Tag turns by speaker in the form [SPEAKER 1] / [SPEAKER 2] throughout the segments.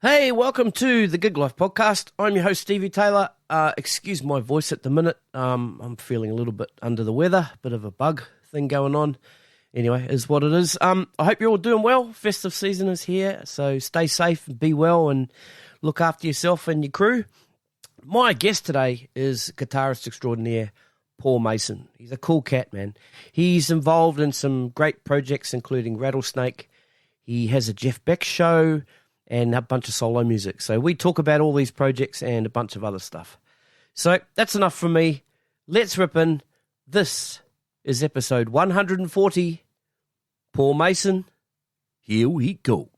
[SPEAKER 1] Hey, welcome to the Gig Life podcast. I'm your host, Stevie Taylor. Excuse my voice at the minute. I'm feeling a little bit under the weather, bit of a bug thing going on. Anyway, is what it is. I hope you're all doing well. Festive season is here, so stay safe and be well and look after yourself and your crew. My guest today is guitarist extraordinaire Paul Mason. He's a cool cat, man. He's involved in some great projects, including Rattlesnake. He has a Jeff Beck show and a bunch of solo music. So we talk about all these projects and a bunch of other stuff. So that's enough from me. Let's rip in. This is episode 140. Paul Mason, here we go.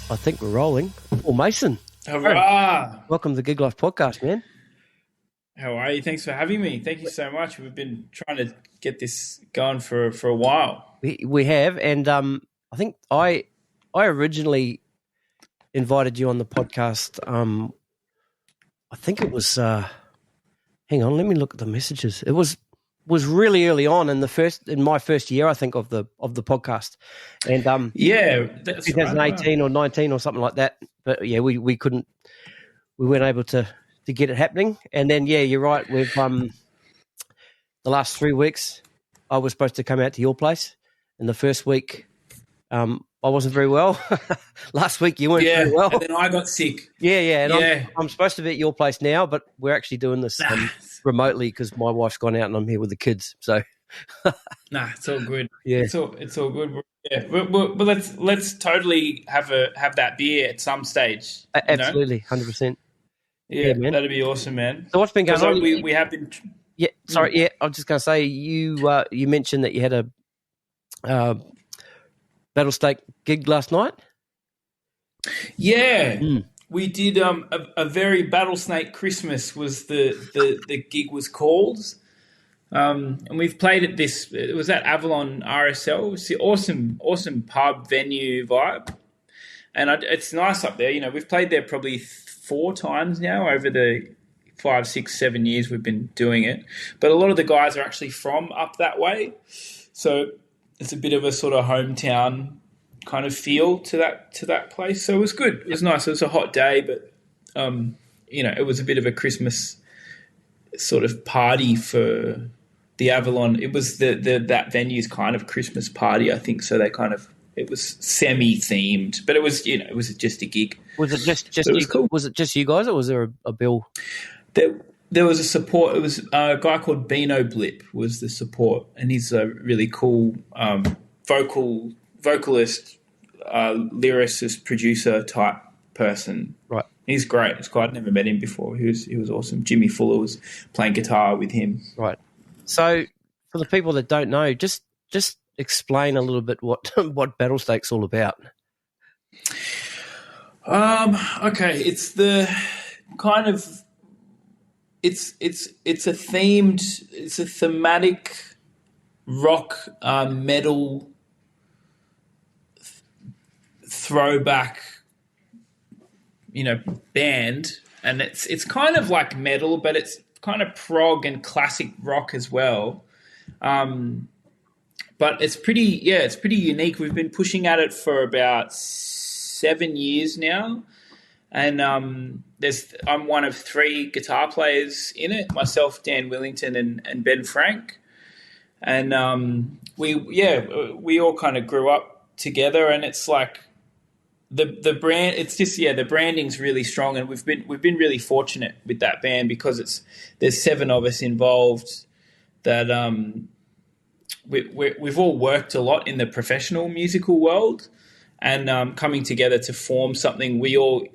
[SPEAKER 1] I think we're rolling. Paul Mason.
[SPEAKER 2] Hurrah!
[SPEAKER 1] Welcome to the Gig Life podcast, man.
[SPEAKER 2] How are you? Thanks for having me. Thank you so much. We've been trying to get this going for a while.
[SPEAKER 1] We have, and I think I originally invited you on the podcast. I think it was. Hang on, let me look at the messages. It was really early on in my first year, I think, of the podcast, and
[SPEAKER 2] That's
[SPEAKER 1] 2018 or 19 or something like that. But yeah, we weren't able to get it happening. And then you're right. We've the last 3 weeks, I was supposed to come out to your place, and the first week, I wasn't very well. Last week you weren't very well.
[SPEAKER 2] And then I got sick.
[SPEAKER 1] And I'm supposed to be at your place now, but we're actually doing this remotely because my wife's gone out and I'm here with the kids. So
[SPEAKER 2] it's all good.
[SPEAKER 1] Yeah,
[SPEAKER 2] it's all good. Yeah, but let's totally have that beer at some stage.
[SPEAKER 1] Absolutely, 100%.
[SPEAKER 2] Yeah, man. That'd be awesome, man.
[SPEAKER 1] So what's been going on?
[SPEAKER 2] We have been.
[SPEAKER 1] Yeah, sorry. Yeah, I was just going to say you mentioned that you had a Battlesnake gig last night.
[SPEAKER 2] Yeah. We did a very Battlesnake Christmas was the gig was called. And we've played at it was at Avalon RSL. It's the awesome pub venue vibe. And it's nice up there. You know, we've played there probably 4 times now over the 5, 6, 7 years we've been doing it. But a lot of the guys are actually from up that way. So it's a bit of a sort of hometown kind of feel to that place. So it was good. It was nice. It was a hot day, but it was a bit of a Christmas sort of party for the Avalon. It was that venue's kind of Christmas party, I think. So it was semi-themed, but it was just a gig.
[SPEAKER 1] Was it just
[SPEAKER 2] was cool.
[SPEAKER 1] Was it just you guys, or was there a bill?
[SPEAKER 2] There was a support. It was a guy called Beano Blip was the support, and he's a really cool vocalist, lyricist, producer type person.
[SPEAKER 1] Right.
[SPEAKER 2] He's great. I'd never met him before. He was awesome. Jimmy Fuller was playing guitar with him.
[SPEAKER 1] Right. So for the people that don't know, just explain a little bit what Battlestake's all about.
[SPEAKER 2] Okay, it's the kind of it's a thematic rock metal throwback band, and it's kind of like metal, but it's kind of prog and classic rock as well. But it's pretty unique. We've been pushing at it for about 7 years now, and I'm one of 3 guitar players in it. Myself, Dan Willington, and Ben Frank, and we all kind of grew up together, and it's like the brand. It's just the branding's really strong, and we've been really fortunate with that band because there's 7 of us involved that we've all worked a lot in the professional musical world, and coming together to form something, we all,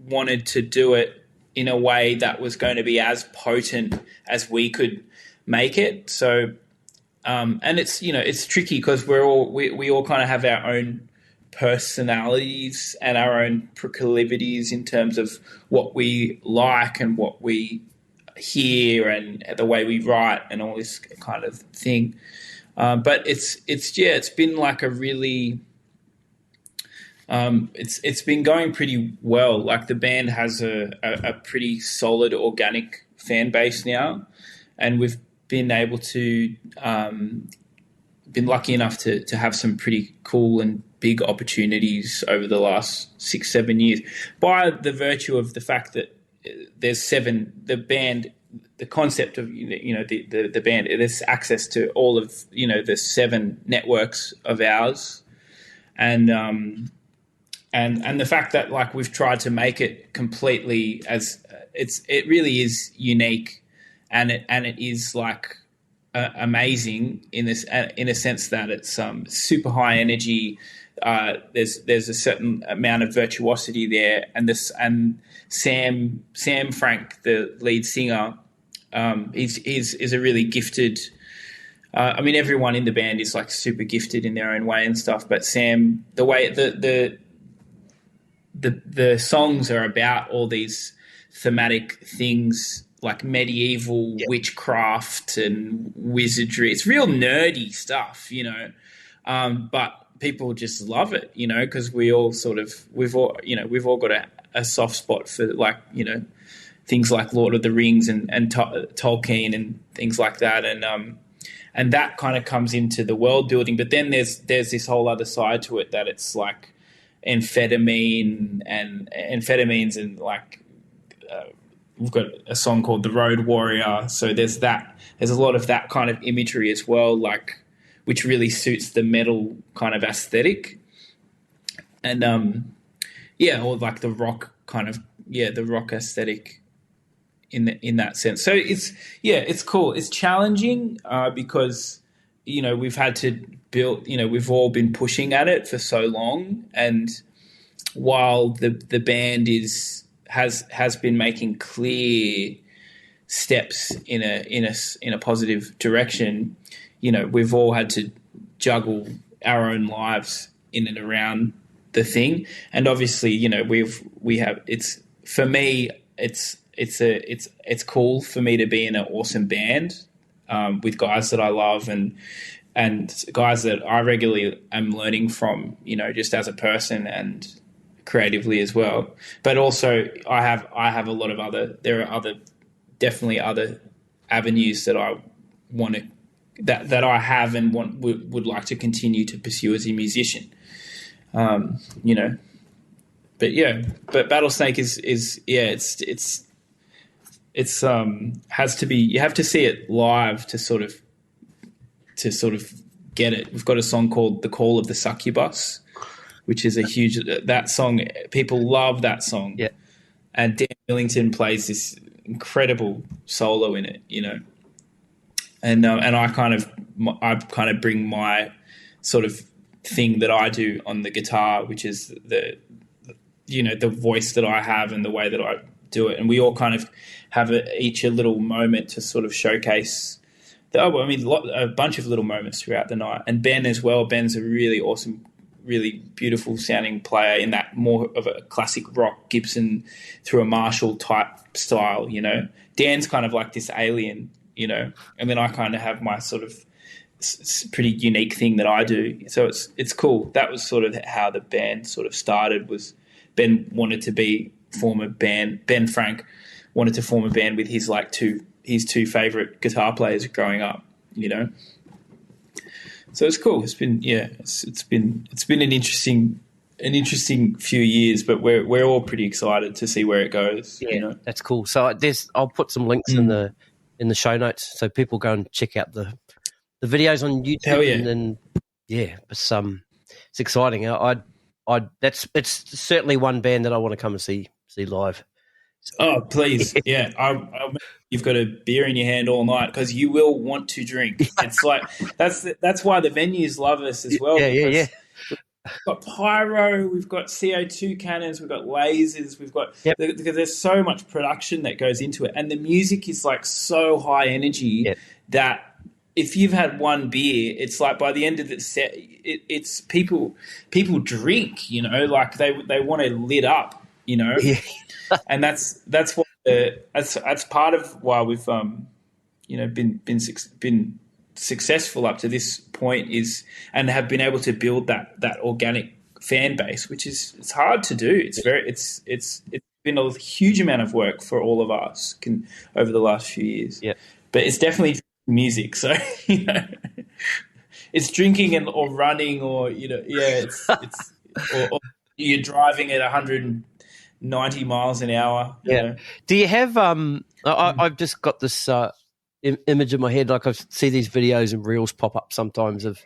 [SPEAKER 2] wanted to do it in a way that was going to be as potent as we could make it. So, and it's tricky because we all kind of have our own personalities and our own proclivities in terms of what we like and what we hear and the way we write and all this kind of thing. But it's been like a really it's been going pretty well. Like the band has a pretty solid organic fan base now, and we've been able to been lucky enough to have some pretty cool and big opportunities over the last 6-7 years by the virtue of the fact that there's the concept of the band, there's access to all of the 7 networks of ours, and the fact that like we've tried to make it completely as it really is unique, and it is like amazing in a sense that it's super high energy. There's a certain amount of virtuosity there, and Sam Frank, the lead singer, is a really gifted. I mean, everyone in the band is like super gifted in their own way and stuff. But Sam, the way the songs are about all these thematic things like medieval witchcraft and wizardry. It's real nerdy stuff, but people just love it, because we've all got a soft spot for like, things like Lord of the Rings and Tolkien and things like that. And that kind of comes into the world building. But then there's this whole other side to it that it's like amphetamines and like, we've got a song called The Road Warrior. So there's a lot of that kind of imagery as well, like, which really suits the metal kind of aesthetic. And, or like the rock kind of, the rock aesthetic in that sense. So it's cool. It's challenging because, we've had to build, we've all been pushing at it for so long. And while the band has been making clear steps in a positive direction, we've all had to juggle our own lives in and around the thing. And obviously, we have, it's, for me, it's cool for me to be in an awesome band with guys that I love and guys that I regularly am learning from, just as a person and creatively as well. But also I have a lot of there are definitely other avenues that I want to, that I have and would like to continue to pursue as a musician. But Battlesnake it's has to be, you have to see it live to sort of get it. We've got a song called The Call of the Succubus, which is that song, people love that song.
[SPEAKER 1] Yeah.
[SPEAKER 2] And Dan Millington plays this incredible solo in it, and I kind of bring my sort of thing that I do on the guitar, which is the voice that I have and the way that I do it. And we all kind of have each a little moment to sort of showcase a bunch of little moments throughout the night. And Ben as well. Ben's a really awesome, really beautiful sounding player in that more of a classic rock Gibson through a Marshall type style, Dan's kind of like this alien, and then I kind of have my sort of pretty unique thing that I do. So it's cool. That was sort of how the band sort of started. Was Ben wanted to form a band. Ben Frank wanted to form a band with his two favorite guitar players growing up, So it's cool. It's been it's been an interesting few years, but we're all pretty excited to see where it goes.
[SPEAKER 1] Yeah, that's cool. So I'll put some links in the show notes so people go and check out the videos on YouTube.
[SPEAKER 2] Hell yeah.
[SPEAKER 1] And then it's exciting. It's certainly one band that I want to come and see live.
[SPEAKER 2] Oh, please. Yeah. You've got a beer in your hand all night because you will want to drink. It's like, that's why the venues love us as well.
[SPEAKER 1] Yeah.
[SPEAKER 2] We've got pyro, we've got CO2 cannons, we've got lasers, because there's so much production that goes into it. And the music is like so high energy that if you've had one beer, it's like by the end of the set, it's people drink, like they want to lit up, and that's that's part of why we've been successful up to this point and have been able to build that organic fan base, which is it's hard to do. It's been a huge amount of work for all of us over the last few years.
[SPEAKER 1] Yeah,
[SPEAKER 2] but it's definitely music. So it's drinking or running or it's or you're driving at 190 miles an hour.
[SPEAKER 1] Yeah. Do you have I've just got this image in my head. Like I see these videos and reels pop up sometimes of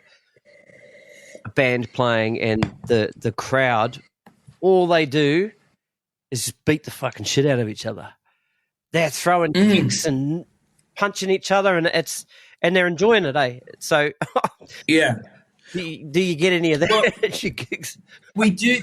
[SPEAKER 1] a band playing and the crowd, all they do is just beat the fucking shit out of each other. They're throwing kicks and punching each other, and they're enjoying it, eh? So
[SPEAKER 2] yeah.
[SPEAKER 1] Do you get any of that at your gigs?
[SPEAKER 2] We do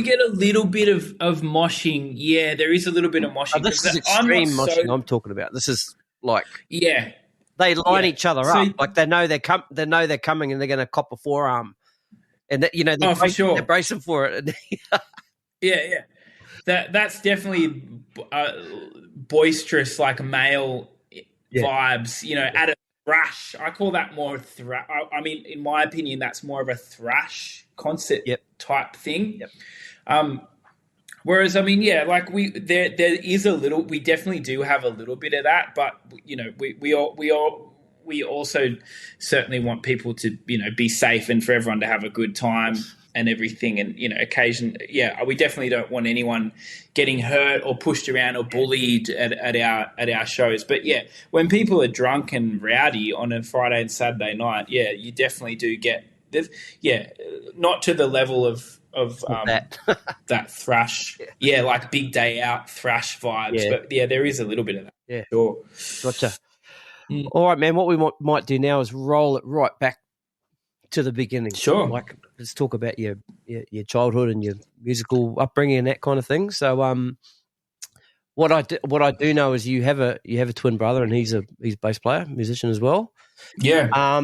[SPEAKER 2] get a little bit of moshing. Yeah, there is a little bit of moshing.
[SPEAKER 1] This is extreme moshing I'm talking about. This is like they line each other up. Like they know they're coming and they're going to cop a forearm, and they're bracing for it.
[SPEAKER 2] yeah. That's definitely boisterous, like male vibes. At a thrash. I call that more thrash. I mean, in my opinion, that's more of a thrash concert type thing. Yep. Whereas, I mean, like there is a little. We definitely do have a little bit of that, but we also certainly want people to be safe and for everyone to have a good time and everything. And we definitely don't want anyone getting hurt or pushed around or bullied at our shows. But when people are drunk and rowdy on a Friday and Saturday night, you definitely do get this. Not to the level of that thrash, like big day out thrash vibes. But there is a little bit of that.
[SPEAKER 1] Yeah,
[SPEAKER 2] sure,
[SPEAKER 1] gotcha. All right, man. What we might do now is roll it right back to the beginning.
[SPEAKER 2] Sure.
[SPEAKER 1] Like, let's talk about your childhood and your musical upbringing and that kind of thing. So, what I do know is you have a twin brother and he's a bass player, musician as well.
[SPEAKER 2] Yeah.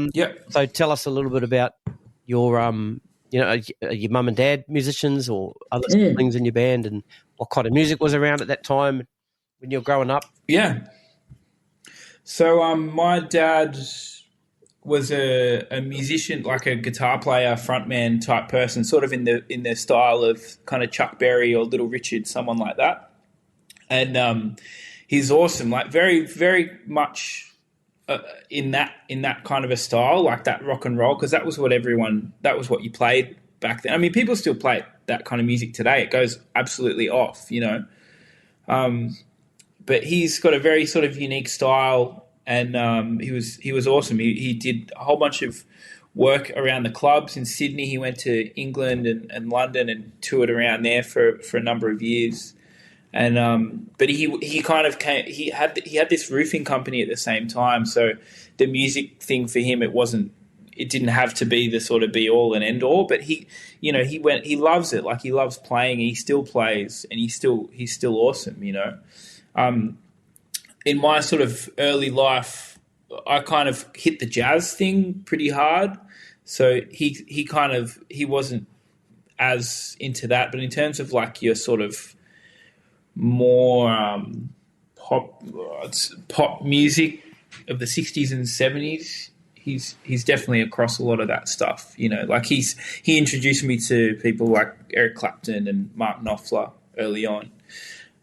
[SPEAKER 1] So tell us a little bit about your your mum and dad musicians or other siblings in your band, and what kind of music was around at that time when you were growing up.
[SPEAKER 2] Yeah. So my dad was a musician, like a guitar player, frontman type person, sort of in the style of kind of Chuck Berry or Little Richard, someone like that. And he's awesome, like very, very much in that kind of a style, like that rock and roll, because that was what you played back then. I mean, people still play that kind of music today. It goes absolutely off, but he's got a very sort of unique style. And he was awesome. He did a whole bunch of work around the clubs in Sydney. He went to England and London and toured around there for a number of years. And but he kind of came. He had this roofing company at the same time. So the music thing for him, it didn't have to be the sort of be all and end all. But he loves it. Like he loves playing, and he still plays, and he's still awesome. In my sort of early life, I kind of hit the jazz thing pretty hard. So he wasn't as into that. But in terms of like your sort of more pop music of the 60s and 70s, he's definitely across a lot of that stuff. Like he introduced me to people like Eric Clapton and Mark Knopfler early on.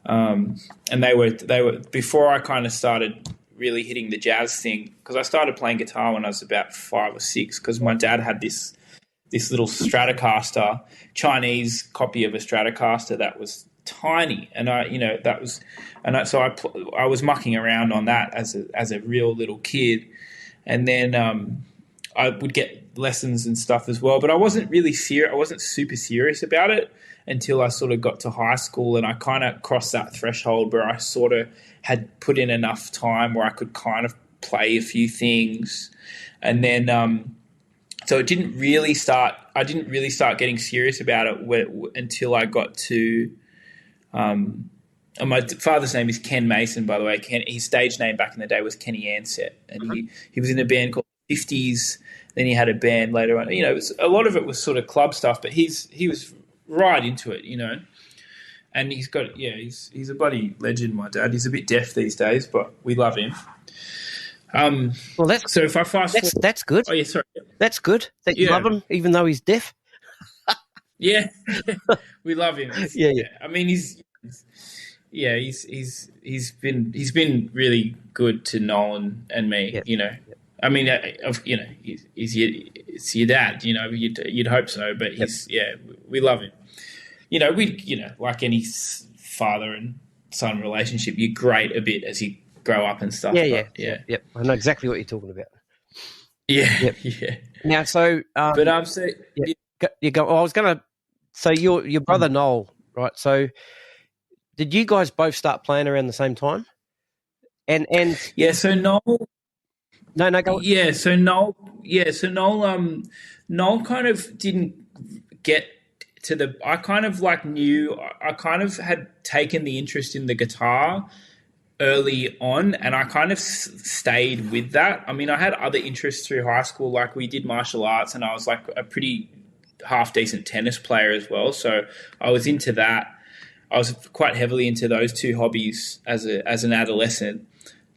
[SPEAKER 2] And they were before I kind of started really hitting the jazz thing, because I started playing guitar when I was about 5 or 6, because my dad had this little Stratocaster, Chinese copy of a Stratocaster that was tiny, and so I was mucking around on that as a real little kid, and then I would get lessons and stuff as well, but I wasn't super serious about it until I sort of got to high school, and I kind of crossed that threshold where I sort of had put in enough time where I could kind of play a few things. And then so I didn't really start getting serious about it until I got to and my father's name is Ken Mason, by the way. His stage name back in the day was Kenny Ansett, and he was in a band called 50s. Then he had a band later on. A lot of it was sort of club stuff, but he was right into it, and he's a bloody legend. My dad. He's a bit deaf these days, but we love him.
[SPEAKER 1] Well,
[SPEAKER 2] So if I
[SPEAKER 1] that's good.
[SPEAKER 2] Oh yeah, sorry.
[SPEAKER 1] That's good that you love him, even though he's deaf.
[SPEAKER 2] Yeah, we love him.
[SPEAKER 1] Yeah.
[SPEAKER 2] I mean, he's been really good to Nolan and me.
[SPEAKER 1] Yep.
[SPEAKER 2] You know, I mean, it's your dad. You know, you'd hope so, but we love him. You know, like any father and son relationship, you grate a bit as you grow up and stuff.
[SPEAKER 1] Yep. I know exactly what you're talking about.
[SPEAKER 2] Yeah.
[SPEAKER 1] Now, so you go. I was going to. So your brother Noel, right? So did you guys both start playing around the same time? And
[SPEAKER 2] yeah. So Noel.
[SPEAKER 1] No, go on.
[SPEAKER 2] Yeah. So Noel. Yeah. So Noel. Noel kind of didn't get to the. I kind of knew. I kind of had taken the interest in the guitar early on, and I kind of stayed with that. I mean, I had other interests through high school, like we did martial arts, and I was like a pretty half decent tennis player as well. So I was into that. I was quite heavily into those two hobbies as an adolescent.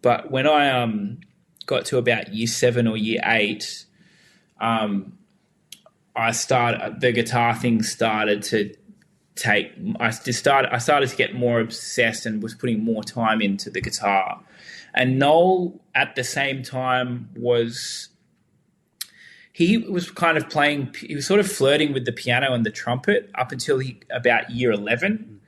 [SPEAKER 2] But when I got to about year 7 or year 8, the guitar thing started to I started to get more obsessed and was putting more time into the guitar. And Noel at the same time was kind of playing, he was sort of flirting with the piano and the trumpet up until about year 11.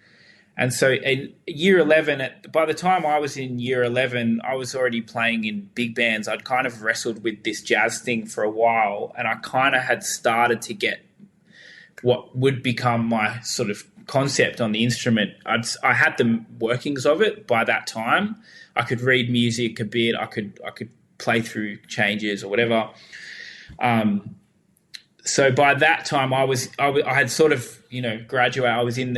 [SPEAKER 2] And so in year 11, by the time I was in year 11, I was already playing in big bands. I'd kind of wrestled with this jazz thing for a while, and I kind of had started to get what would become my sort of concept on the instrument. I had the workings of it by that time. I could read music a bit. I could play through changes or whatever. So by that time, I had sort of, graduated. I was in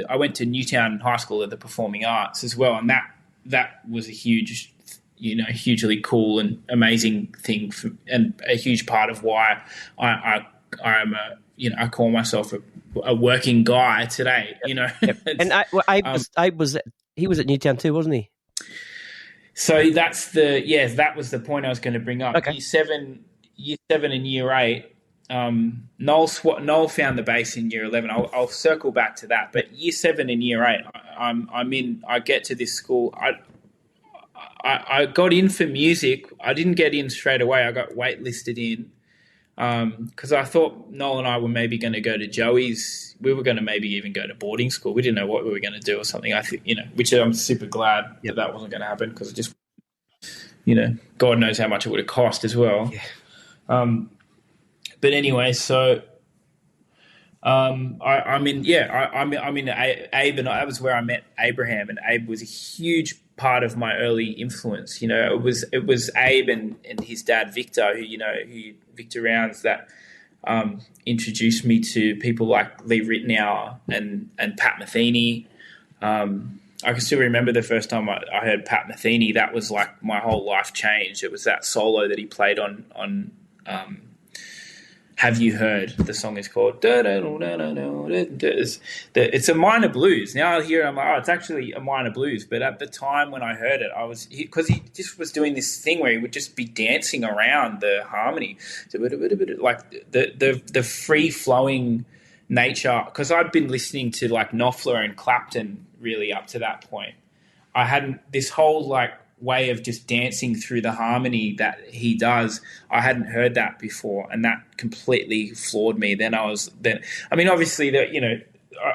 [SPEAKER 2] I went to Newtown High School at the Performing Arts as well, and that was a huge, hugely cool and amazing thing, and a huge part of why I'm I call myself a working guy today.
[SPEAKER 1] Yep. And Abe was at Newtown too, wasn't he?
[SPEAKER 2] So that was the point I was going to bring up.
[SPEAKER 1] Okay.
[SPEAKER 2] Year 7 and year 8. Noel found the bass in year 11. I'll circle back to that. But year 7 and year 8, I get to this school. I got in for music. I didn't get in straight away. I got waitlisted in because I thought Noel and I were maybe going to go to Joey's. We were going to maybe even go to boarding school. We didn't know what we were going to do or something. I think, which I'm super glad that wasn't going to happen, because it just, God knows how much it would have cost as well.
[SPEAKER 1] Yeah.
[SPEAKER 2] But anyway, so I'm in Abe, and that was where I met Abraham, and Abe was a huge part of my early influence. It was Abe and his dad Victor, who Victor Rounds, that introduced me to people like Lee Ritenour and Pat Metheny. I can still remember the first time I heard Pat Metheny. That was like my whole life changed. It was that solo that he played on Have You Heard? The song is called. It's a minor blues. Now I hear it, I'm like, it's actually a minor blues. But at the time when I heard it, because he just was doing this thing where he would just be dancing around the harmony, like the free flowing nature. Because I'd been listening to like Knopfler and Clapton really up to that point. I hadn't this whole like way of just dancing through the harmony that he does. I hadn't heard that before, and that completely floored me. Obviously that,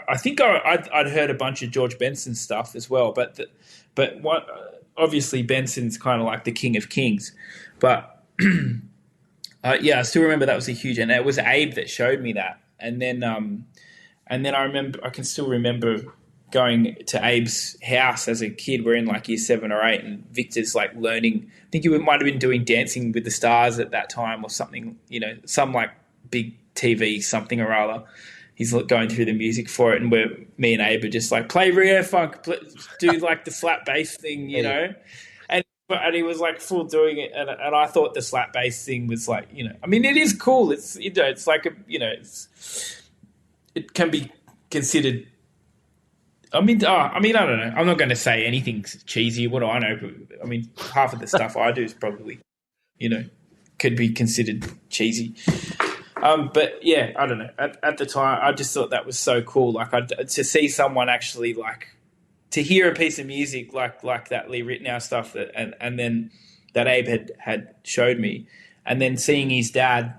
[SPEAKER 2] I think I'd heard a bunch of George Benson stuff as well, but obviously Benson's kind of like the king of kings. But I still remember that was a huge, and it was Abe that showed me that. And then I can still remember going to Abe's house as a kid. We're in like year 7 or 8, and Victor's like learning. I think he might have been doing Dancing with the Stars at that time or something, some like big TV something or other. He's going through the music for it, and me and Abe are just like, play Rio Funk, do like the flat bass thing, And he was like full doing it, and I thought the slap bass thing was like, it is cool. It's it's like it can be considered I mean, I don't know. I'm not going to say anything cheesy. What do I know? But, I mean, half of the stuff I do is probably, could be considered cheesy. But yeah, I don't know. At the time, I just thought that was so cool. Like to see someone actually to hear a piece of music like that Lee Ritenour stuff and then that Abe had showed me, and then seeing his dad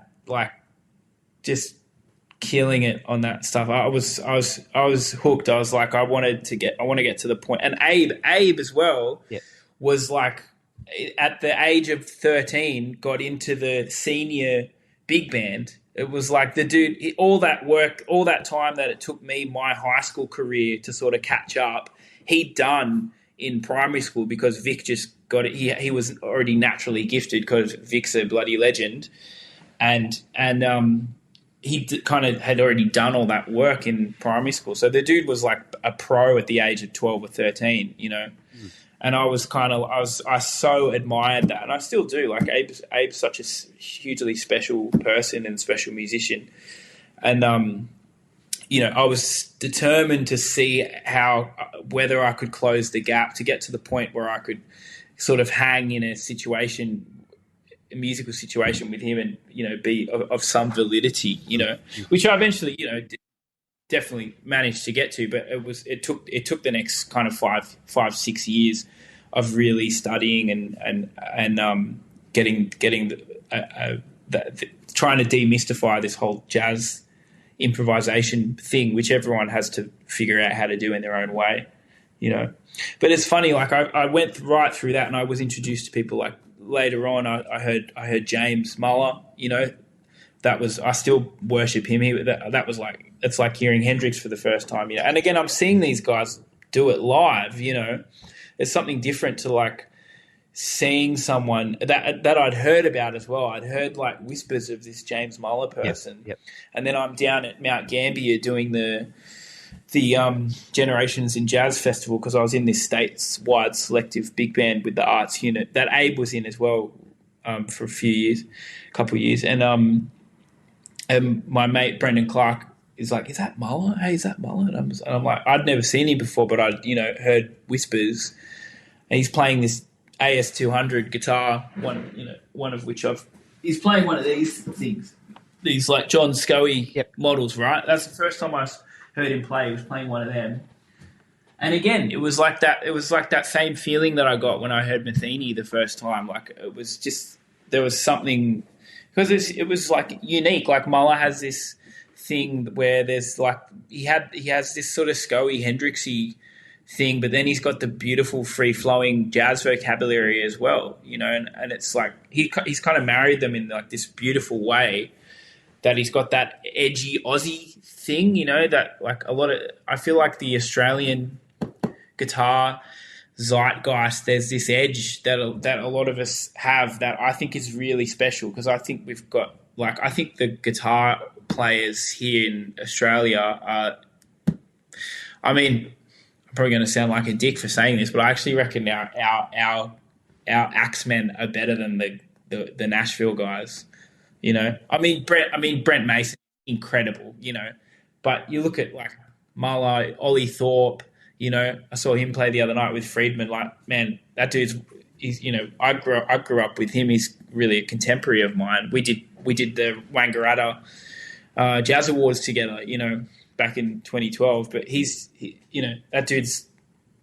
[SPEAKER 2] just killing it on that stuff. I was hooked. I was like, I want to get to the point. And Abe as well was like, at the age of 13, got into the senior big band. It was like the dude, all that work, all that time that it took me, my high school career to sort of catch up, he'd done in primary school because Vic just got it. He was already naturally gifted because Vic's a bloody legend. And he kind of had already done all that work in primary school. So the dude was like a pro at the age of 12 or 13, And I so admired that, and I still do. Like Abe's such a hugely special person and special musician, and I was determined to see whether I could close the gap to get to the point where I could sort of hang in a musical situation with him, and be of some validity, which I eventually definitely managed to get to, but it took the next kind of 5-6 years of really studying and getting trying to demystify this whole jazz improvisation thing, which everyone has to figure out how to do in their own way, But it's funny, like I went right through that, and I was introduced to people like later on. I heard James Muller, I still worship him. That was like, it's like hearing Hendrix for the first time, And again, I'm seeing these guys do it live, It's something different to like seeing someone that I'd heard about as well. I'd heard like whispers of this James Muller person.
[SPEAKER 1] Yep.
[SPEAKER 2] And then I'm down at Mount Gambier doing the Generations in Jazz Festival because I was in this states-wide selective big band with the arts unit that Abe was in as well for a couple of years. And my mate Brendan Clark is like, "Is that Muller? Hey, is that Muller?" And I'm like, I'd never seen him before, but I'd heard whispers. And he's playing this AS200 guitar, one of which he's playing one of these things, these like John Scoey models, right? That's the first time I heard him play. He was playing one of them. And again, it was like that. It was like that same feeling that I got when I heard Matheny the first time. Like it was just, there was something, because it was like unique. Like Muller has this thing where there's like, he has this sort of Scoey Hendrixy thing, but then he's got the beautiful free-flowing jazz vocabulary as well, and it's like he's kind of married them in like this beautiful way that he's got that edgy Aussie thing, that like I feel like the Australian guitar zeitgeist, there's this edge that a lot of us have that I think is really special, because I think we've got I think the guitar players here in Australia are, I'm probably going to sound like a dick for saying this, but I actually reckon our axemen are better than the Nashville guys. Brent Mason, incredible, but you look at like Muller, Ollie Thorpe, I saw him play the other night with Friedman. Like, man, that dude's, I grew up with him. He's really a contemporary of mine. We did the Wangaratta Jazz Awards together, back in 2012, but that dude's,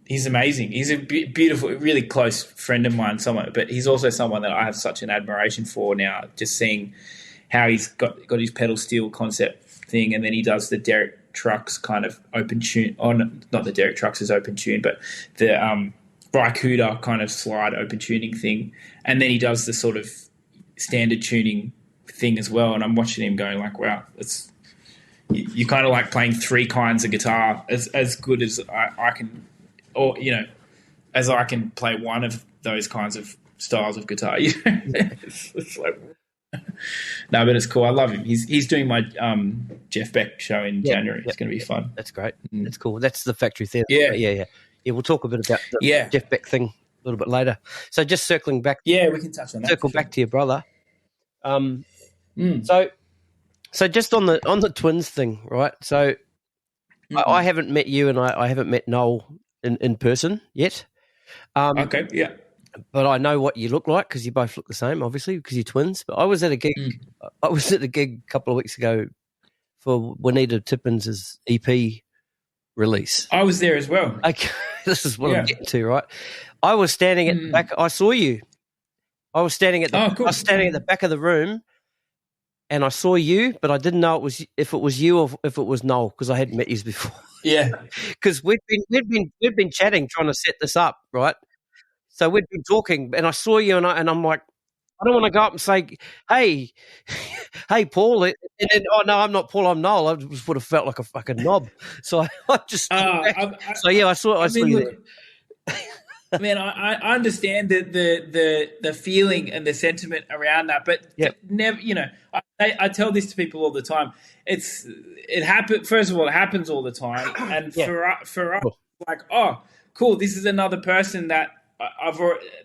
[SPEAKER 2] he's amazing. He's a beautiful, really close friend of mine, but he's also someone that I have such an admiration for now, just seeing how he's got his pedal steel concept thing, and then he does the Derek Trucks kind of open tune, not the Derek Trucks' open tune, but the Barracuda kind of slide open tuning thing, and then he does the sort of standard tuning thing as well, and I'm watching him going like, wow, it's, you kind of like playing three kinds of guitar as good as I can, or as I can play one of those kinds of styles of guitar. It's like, no, but it's cool. I love him. He's doing my Jeff Beck show in January. It's going to be fun.
[SPEAKER 1] That's great. That's cool. That's the Factory Theatre.
[SPEAKER 2] Yeah.
[SPEAKER 1] We'll talk a bit about the Jeff Beck thing a little bit later. So just circling back.
[SPEAKER 2] Yeah, we can touch on that.
[SPEAKER 1] Circle back to your brother. So just on the twins thing, right? So I haven't met you, and I haven't met Noel in person yet.
[SPEAKER 2] Okay, yeah.
[SPEAKER 1] But I know what you look like because you both look the same, obviously, because you're twins. But I was at a gig. I was at a gig a couple of weeks ago for Juanita Tippins' EP release.
[SPEAKER 2] I was there as well.
[SPEAKER 1] Okay, this is what I'm getting to, right? I was standing at the back. I saw you. I was standing at the.
[SPEAKER 2] Cool.
[SPEAKER 1] I was standing at the back of the room, and I saw you, but I didn't know if it was you or if it was Noel because I hadn't met you before.
[SPEAKER 2] Yeah,
[SPEAKER 1] because we've been chatting, trying to set this up, right? So we'd been talking, and I saw you, and I'm like, I don't want to go up and say, hey, hey, Paul. And then, oh, no, I'm not Paul, I'm Noel. I just would have felt like a fucking knob. So I just, I saw you there.
[SPEAKER 2] Man, I understand the feeling and the sentiment around that, but never, I tell this to people all the time. It happens. First of all, it happens all the time, and for us, like, oh, cool, this is another person that I've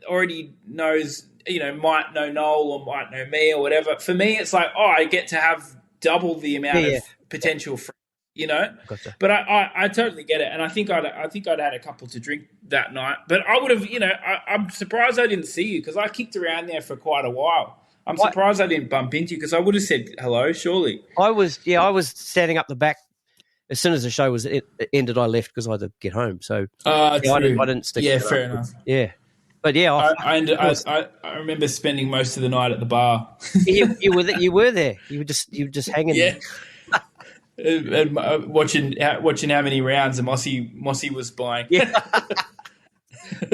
[SPEAKER 2] already knows, might know Noel or might know me or whatever. For me, it's like, oh, I get to have double the amount of potential friends,
[SPEAKER 1] Gotcha.
[SPEAKER 2] But I totally get it, and I think I'd had a couple to drink that night. But I would have, I'm surprised I didn't see you because I kicked around there for quite a while. I'm surprised I didn't bump into you because I would have said hello, surely.
[SPEAKER 1] I was standing up the back. As soon as the show was ended, I left because I had to get home. So I didn't stick.
[SPEAKER 2] Yeah, fair enough.
[SPEAKER 1] Yeah, but
[SPEAKER 2] I remember spending most of the night at the bar.
[SPEAKER 1] you were there. You were just hanging.
[SPEAKER 2] Yeah. And watching how many rounds the Mossy was buying.
[SPEAKER 1] Yeah.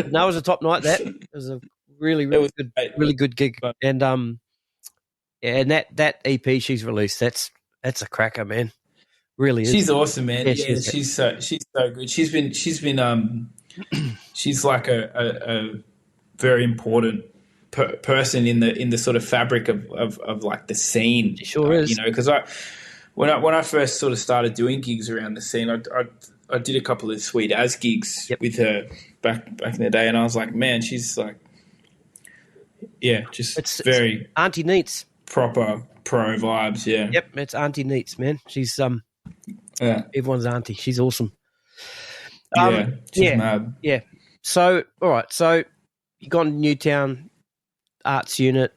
[SPEAKER 1] No, it was a top night. It was a really good gig. And and that EP she's released, that's a cracker, man. Really is.
[SPEAKER 2] She's awesome, man. Yeah, she's so good. She's been she's like a very important person in the sort of fabric of like the scene.
[SPEAKER 1] She sure is.
[SPEAKER 2] Because when I first sort of started doing gigs around the scene, I did a couple of Sweet As gigs with her back in the day, and I was like, man, she's like, it's very
[SPEAKER 1] Auntie Neats,
[SPEAKER 2] proper pro vibes. Yeah.
[SPEAKER 1] Yep, it's Auntie Neats, man. She's everyone's auntie. She's awesome.
[SPEAKER 2] She's mad.
[SPEAKER 1] Yeah. So all right, so you got in Newtown arts unit,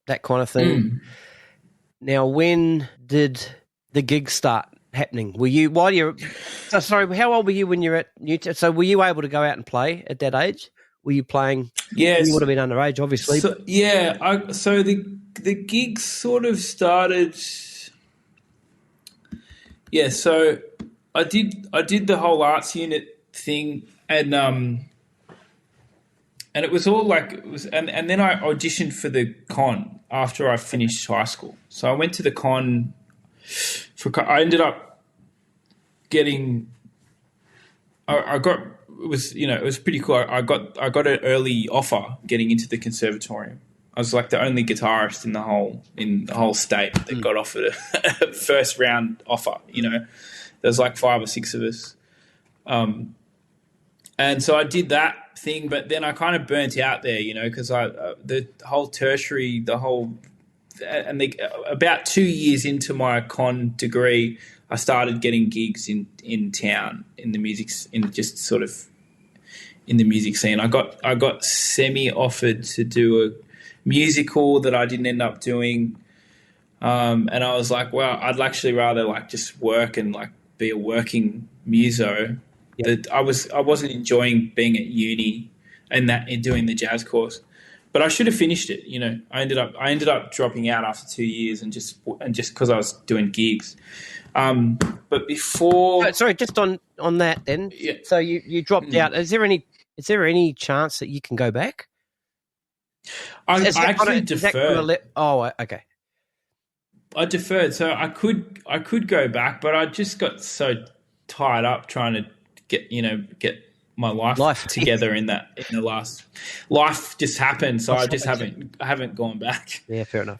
[SPEAKER 1] that kind of thing. Now, when did the gigs start happening? How old were you when you were at Newtown? So were you able to go out and play at that age? Were you playing?
[SPEAKER 2] Yes.
[SPEAKER 1] You would have been underage, obviously.
[SPEAKER 2] So, so the gigs sort of started. Yeah, so I did the whole arts unit thing, and it was all like it was, and then I auditioned for the con after I finished high school. So I went to the con. I ended up getting. It was pretty cool. I got an early offer getting into the conservatorium. I was like the only guitarist in the whole state that got offered a first round offer. There was like 5 or 6 of us, and so I did that thing. But then I kind of burnt out there, because the whole tertiary, about 2 years into my con degree, I started getting gigs in town in the music scene. I got semi offered to do a musical that I didn't end up doing, and I was like, well, I'd actually rather like just work and like be a working muso. That I wasn't enjoying being at uni and doing the jazz course, but I should have finished it. I ended up dropping out after 2 years and just because I was doing gigs. But before,
[SPEAKER 1] sorry, just on that then.
[SPEAKER 2] Yeah.
[SPEAKER 1] So you dropped out. Is there any chance that you can go back?
[SPEAKER 2] I actually deferred.
[SPEAKER 1] Okay.
[SPEAKER 2] I deferred, so I could go back, but I just got so tied up trying to get my life together in the last life just happened. So I haven't gone back.
[SPEAKER 1] Yeah, fair enough.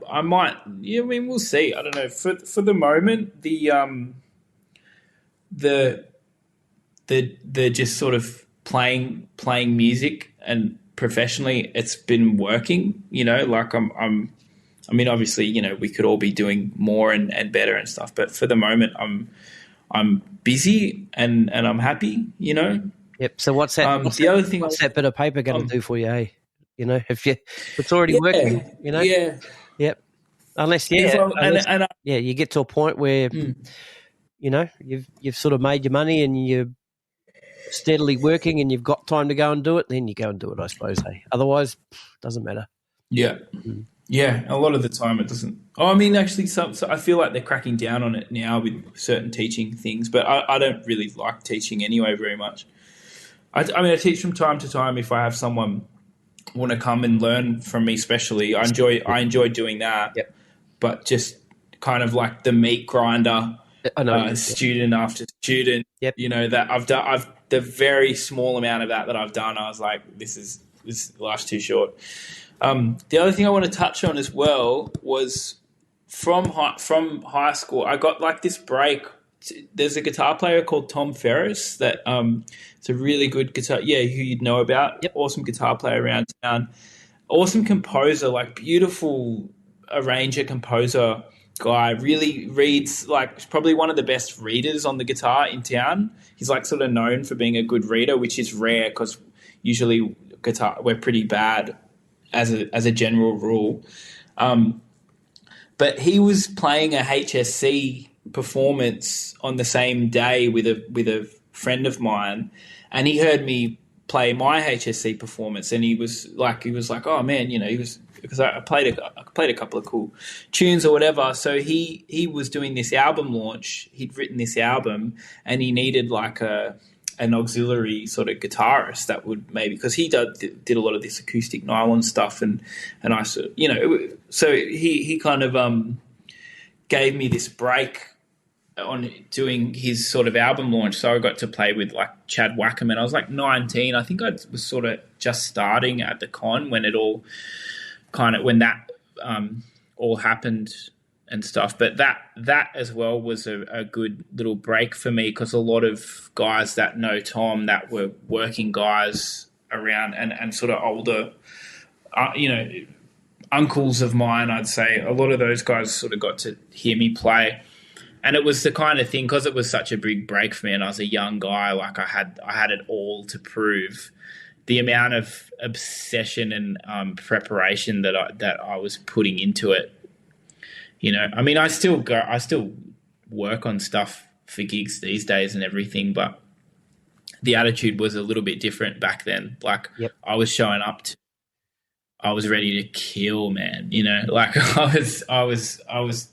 [SPEAKER 2] I might. Yeah, we'll see. I don't know. For the moment, the just sort of playing music and professionally, it's been working. Like obviously, we could all be doing more and better and stuff. But for the moment, I'm busy and I'm happy, you know.
[SPEAKER 1] Yep. So what's that? What's that bit of paper going to do for you? Hey, you know, if it's already working, you know.
[SPEAKER 2] Yeah.
[SPEAKER 1] Yep. Unless you get to a point where you know you've sort of made your money and you're steadily working and you've got time to go and do it, then you go and do it, I suppose. Hey, otherwise, doesn't matter.
[SPEAKER 2] Yeah. Yeah, a lot of the time it doesn't. Oh, I mean, actually, so I feel like they're cracking down on it now with certain teaching things, but I don't really like teaching anyway very much. I mean, I teach from time to time if I have someone want to come and learn from me specially. I enjoy doing that.
[SPEAKER 1] Yep.
[SPEAKER 2] But just kind of like the meat grinder, student after student,
[SPEAKER 1] yep.
[SPEAKER 2] You know, that I've the very small amount of that I've done, I was like, this life's too short. The other thing I want to touch on as well was from high school, I got like this break. There's a guitar player called Tom Ferris that it's a really good guitar, who you'd know about.
[SPEAKER 1] Yep.
[SPEAKER 2] Awesome guitar player around town, awesome composer, like beautiful arranger, composer guy. Really reads, like, he's probably one of the best readers on the guitar in town. He's like sort of known for being a good reader, which is rare because usually guitar we're pretty bad as a general rule. But he was playing a HSC performance on the same day with a friend of mine, and he heard me play my HSC performance, and he was like, oh man, you know, because I played a couple of cool tunes or whatever. So he was doing this album launch. He'd written this album, and he needed like an auxiliary sort of guitarist that would maybe, because he did a lot of this acoustic nylon stuff, and I sort of, you know, so he kind of gave me this break on doing his sort of album launch. So I got to play with like Chad Wackerman. I was like 19. I think I was sort of just starting at the con when it all when that all happened and stuff. But that as well was a good little break for me, because a lot of guys that know Tom that were working guys around and sort of older, you know, uncles of mine, I'd say, a lot of those guys sort of got to hear me play. And it was the kind of thing, because it was such a big break for me and I was a young guy, like I had it all to prove. The amount of obsession and preparation that I was putting into it, you know. I mean, I still work on stuff for gigs these days and everything, but the attitude was a little bit different back then. Like,
[SPEAKER 1] yep.
[SPEAKER 2] I was showing up I was ready to kill, man, you know, like I was,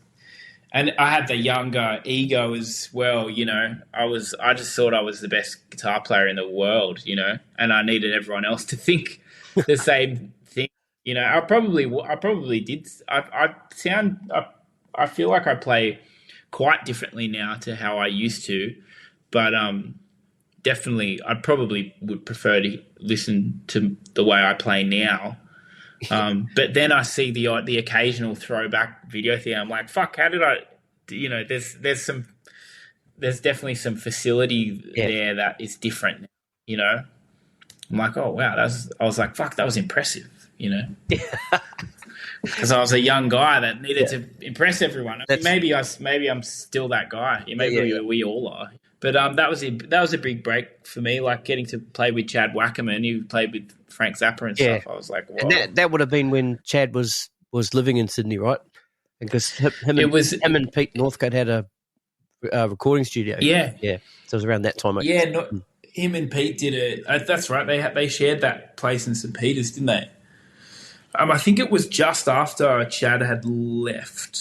[SPEAKER 2] and I had the younger ego as well, you know. I just thought I was the best guitar player in the world, you know, and I needed everyone else to think the same thing, you know. I probably did. I feel like I play quite differently now to how I used to, but definitely I probably would prefer to listen to the way I play now. But then I see the occasional throwback video thing. I'm like, fuck, how did I, you know, there's definitely some facility there that is different, you know. I'm like, oh wow, I was like, fuck, that was impressive, you know. Because I was a young guy that needed to impress everyone. I mean, maybe I'm still that guy. Maybe we all are. But that was a big break for me, like getting to play with Chad Wackerman. He played with Frank Zappa and stuff. I was like, wow.
[SPEAKER 1] And that would have been when Chad was living in Sydney, right? Because him and Pete Northcote had a recording studio.
[SPEAKER 2] Yeah.
[SPEAKER 1] So it was around that time.
[SPEAKER 2] Him and Pete did it. That's right. They shared that place in St. Peters, didn't they? I think it was just after Chad had left.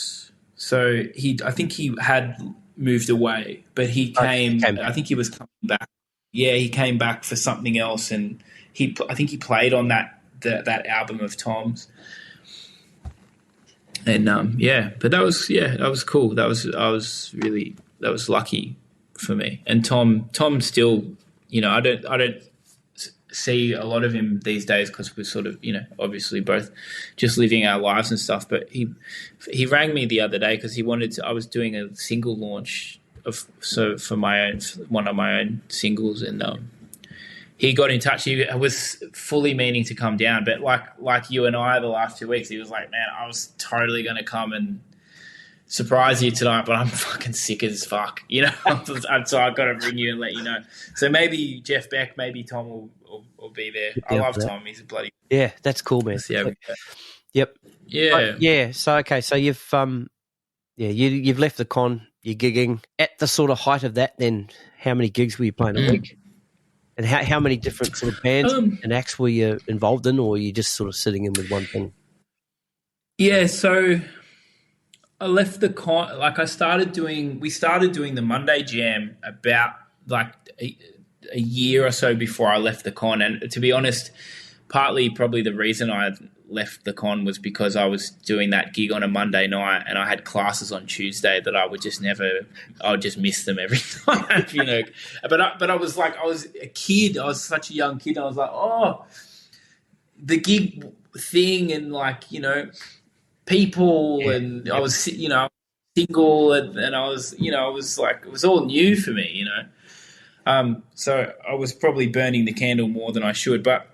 [SPEAKER 2] So I think he had moved away, but he came back. I think he was coming back. Yeah, he came back for something else, and I think he played on that album of Tom's. And but that was cool. I was lucky for me. And Tom still, you know, I don't see a lot of him these days because we're sort of, you know, obviously both just living our lives and stuff. But he rang me the other day because I was doing a single launch for one of my own singles, and he got in touch. He was fully meaning to come down, but like you and I the last 2 weeks, he was like, man, I was totally going to come and surprise you tonight, but I'm fucking sick as fuck, you know. So I've got to ring you and let you know. So maybe Jeff Beck, maybe Tom will be there. I love Tom. He's a bloody
[SPEAKER 1] that's cool, man.
[SPEAKER 2] yeah.
[SPEAKER 1] Yep.
[SPEAKER 2] Yeah.
[SPEAKER 1] So okay, so you've left the con. You're gigging at the sort of height of that. Then how many gigs were you playing a week? And how many different sort of bands and acts were you involved in, or were you just sort of sitting in with one thing?
[SPEAKER 2] Yeah, so I left the con. Like we started doing the Monday Jam about like a year or so before I left the con. And to be honest, partly probably the reason I left the con was because I was doing that gig on a Monday night and I had classes on Tuesday that I would just miss them every time, you know. But I was a kid. I was such a young kid. I was like, oh, the gig thing and like, you know, people and I was, you know, single and I was, you know, I was like, it was all new for me, you know. So I was probably burning the candle more than I should, but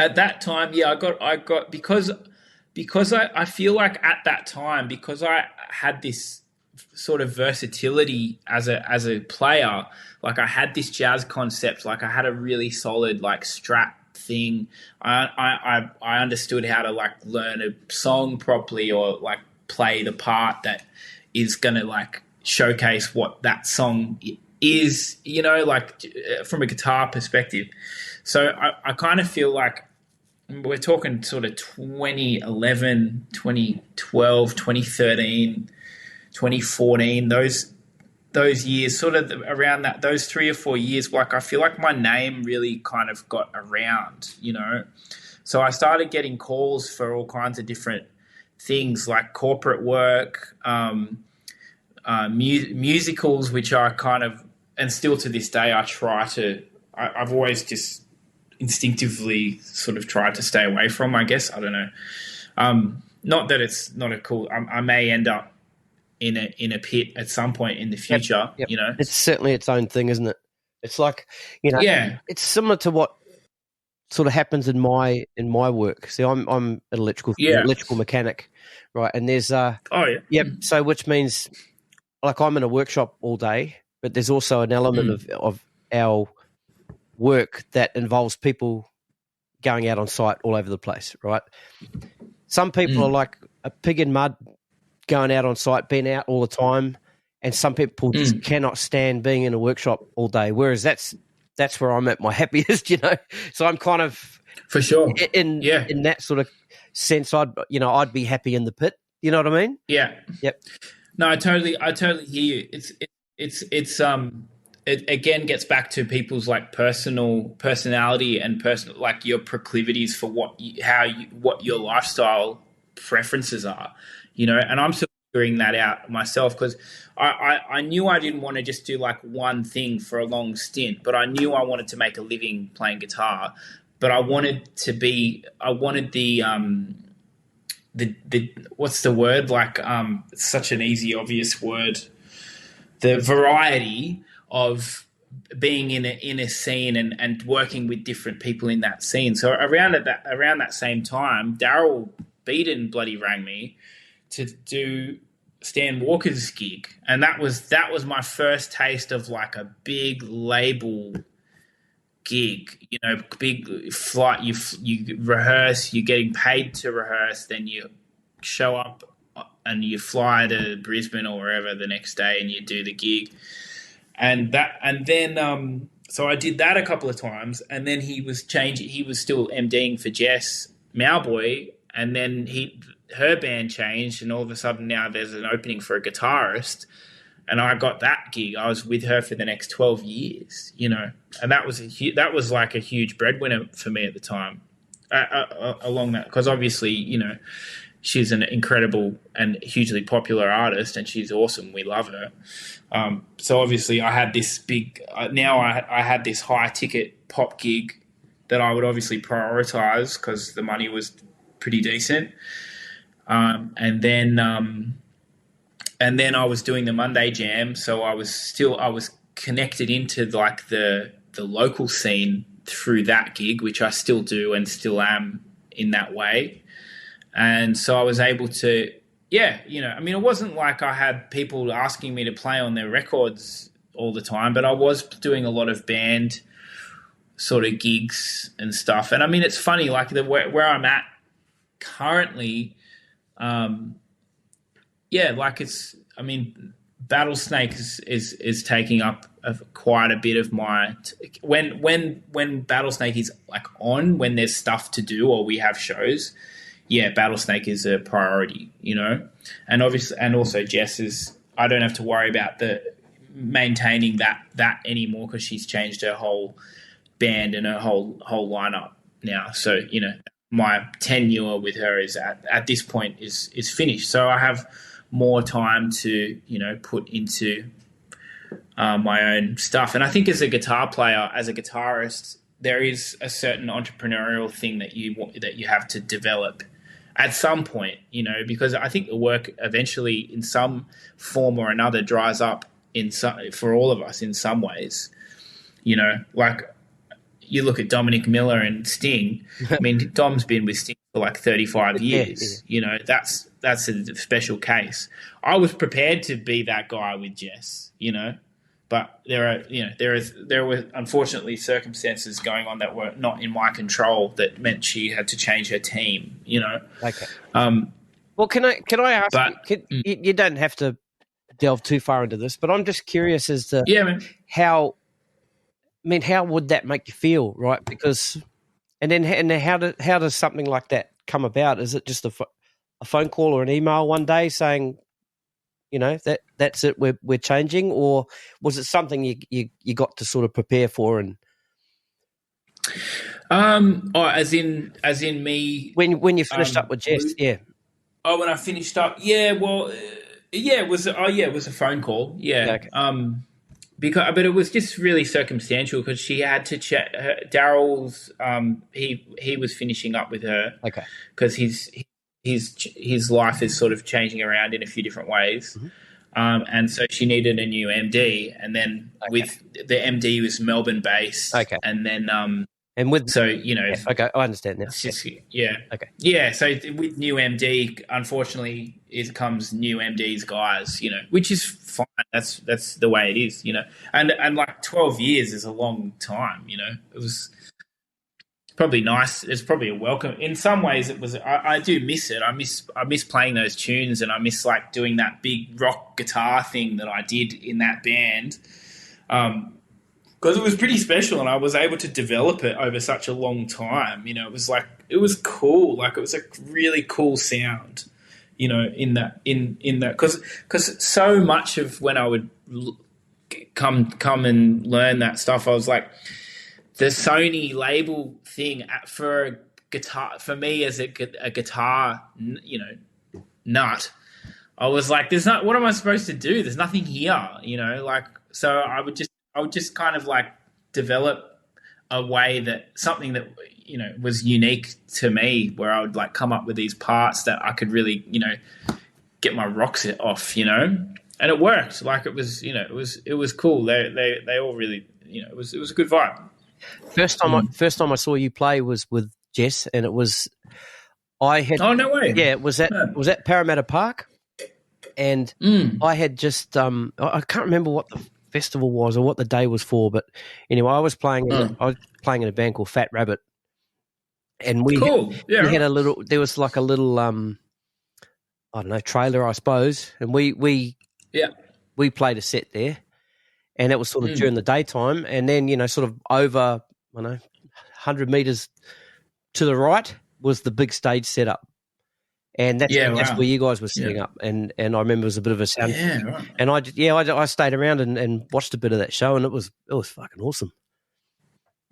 [SPEAKER 2] at that time, I got because I feel like at that time, because I had this sort of versatility as a player, like I had this jazz concept, like I had a really solid like strat thing. I understood how to like learn a song properly or like play the part that is gonna like showcase what that song is, you know, like from a guitar perspective. So I kind of feel like we're talking sort of 2011, 2012, 2013, 2014, those years, sort of around that, those 3 or 4 years, like I feel like my name really kind of got around, you know. So I started getting calls for all kinds of different things like corporate work, musicals, which I kind of, and still to this day, I've always just instinctively sort of tried to stay away from, I guess. I don't know. Not that it's not a cool, I may end up in a pit at some point in the future, you know.
[SPEAKER 1] It's certainly its own thing, isn't it? It's like, you know, it's similar to what sort of happens in my work. See, I'm an electrical mechanic, right? And there's so which means like I'm in a workshop all day, but there's also an element of our work that involves people going out on site all over the place, right? Some people are like a pig in mud, going out on site, being out all the time, and some people just cannot stand being in a workshop all day. Whereas that's where I'm at my happiest, you know. So I'm kind of
[SPEAKER 2] for sure
[SPEAKER 1] in that sort of sense. I'd be happy in the pit. You know what I mean?
[SPEAKER 2] Yeah.
[SPEAKER 1] Yep.
[SPEAKER 2] No, I totally hear you. It again gets back to people's like personality and personal, like your proclivities for what your lifestyle preferences are, you know. And I'm still figuring that out myself because I knew I didn't want to just do like one thing for a long stint, but I knew I wanted to make a living playing guitar. But I wanted the what's the word, like it's such an easy obvious word, the variety of being in a scene and working with different people in that scene. So around that same time, Daryl Beaton bloody rang me to do Stan Walker's gig, and that was my first taste of like a big label gig, you know, big flight. You rehearse, you're getting paid to rehearse, then you show up and you fly to Brisbane or wherever the next day and you do the gig. So I did that a couple of times, and then he was still MDing for Jess Mauboy, and then her band changed, and all of a sudden now there's an opening for a guitarist, and I got that gig. I was with her for the next 12 years, you know, and that was like a huge breadwinner for me at the time. Along that, because obviously, you know, she's an incredible and hugely popular artist, and she's awesome. We love her. So obviously I had this big, I had this high ticket pop gig that I would obviously prioritize because the money was pretty decent. And then I was doing the Monday Jam. So I was connected into like the local scene through that gig, which I still do and still am in that way. And so I was able to yeah, I mean, it wasn't like I had people asking me to play on their records all the time, but I was doing a lot of band sort of gigs and stuff. And I mean, it's funny, like where I'm at currently, yeah, like I mean, Battlesnake is taking up quite a bit of my when Battlesnake is like on, when there's stuff to do or we have shows. Yeah, Battlesnake is a priority, and obviously, and also Jess is. I don't have to worry about the maintaining that anymore because she's changed her whole band and her whole lineup now. So my tenure with her is at this point is finished. So I have more time to put into my own stuff. And I think as a guitar player, as a guitarist, there is a certain entrepreneurial thing that you have to develop at some point, because I think the work eventually in some form or another dries up for all of us in some ways, like you look at Dominic Miller and Sting. I mean, Dom's been with Sting for like 35 years.
[SPEAKER 1] Yeah.
[SPEAKER 2] That's a special case. I was prepared to be that guy with Jess, but there were unfortunately circumstances going on that were not in my control that meant she had to change her team,
[SPEAKER 1] Okay. Well, can I ask?
[SPEAKER 2] But,
[SPEAKER 1] you don't have to delve too far into this, but I'm just curious as to how would that make you feel, right? Because, and how does something like that come about? Is it just a phone call or an email one day saying, that's it, we're changing, or was it something you got to sort of prepare for? And
[SPEAKER 2] as in me
[SPEAKER 1] when you finished up with Jess, yeah.
[SPEAKER 2] Oh, when I finished up, yeah. Well, yeah, it was a phone call, yeah.
[SPEAKER 1] Okay.
[SPEAKER 2] But it was just really circumstantial because she had to chat. Daryl's he was finishing up with her,
[SPEAKER 1] okay,
[SPEAKER 2] because his life is sort of changing around in a few different ways.
[SPEAKER 1] Mm-hmm.
[SPEAKER 2] And so she needed a new MD, and then with the MD was Melbourne based,
[SPEAKER 1] okay,
[SPEAKER 2] and then
[SPEAKER 1] and with
[SPEAKER 2] okay,
[SPEAKER 1] I understand now.
[SPEAKER 2] It's just, yeah,
[SPEAKER 1] okay,
[SPEAKER 2] yeah. So with new MD, unfortunately, it comes new MD's guys, which is fine. That's the way it is, and like 12 years is a long time, It was probably nice. It's probably a welcome. In some ways, it was. I do miss it. I miss playing those tunes, and I miss like doing that big rock guitar thing that I did in that band, because it was pretty special, and I was able to develop it over such a long time. It was cool. Like it was a really cool sound, in that because so much of when I would come and learn that stuff, I was like, the Sony label thing for a guitar, for me as a guitar, nut, I was like, what am I supposed to do? There's nothing here, so I would just kind of like develop a way that something that, was unique to me, where I would like come up with these parts that I could really, get my rocks off, and it worked. Like it was, it was cool. They all really, it was a good vibe.
[SPEAKER 1] First time I saw you play was with Jess, and it was I had.
[SPEAKER 2] Oh, no way!
[SPEAKER 1] Yeah, was at Parramatta Park, and I had just I can't remember what the festival was or what the day was for, but anyway, I was playing in a band called Fat Rabbit, and we had a little. There was like a little I don't know, trailer, I suppose, and we played a set there. And it was sort of during the daytime, and then sort of over 100 meters to the right was the big stage setup, and that's where you guys were setting up. And I remember it was a bit of a sound, and I stayed around and watched a bit of that show, and it was fucking awesome.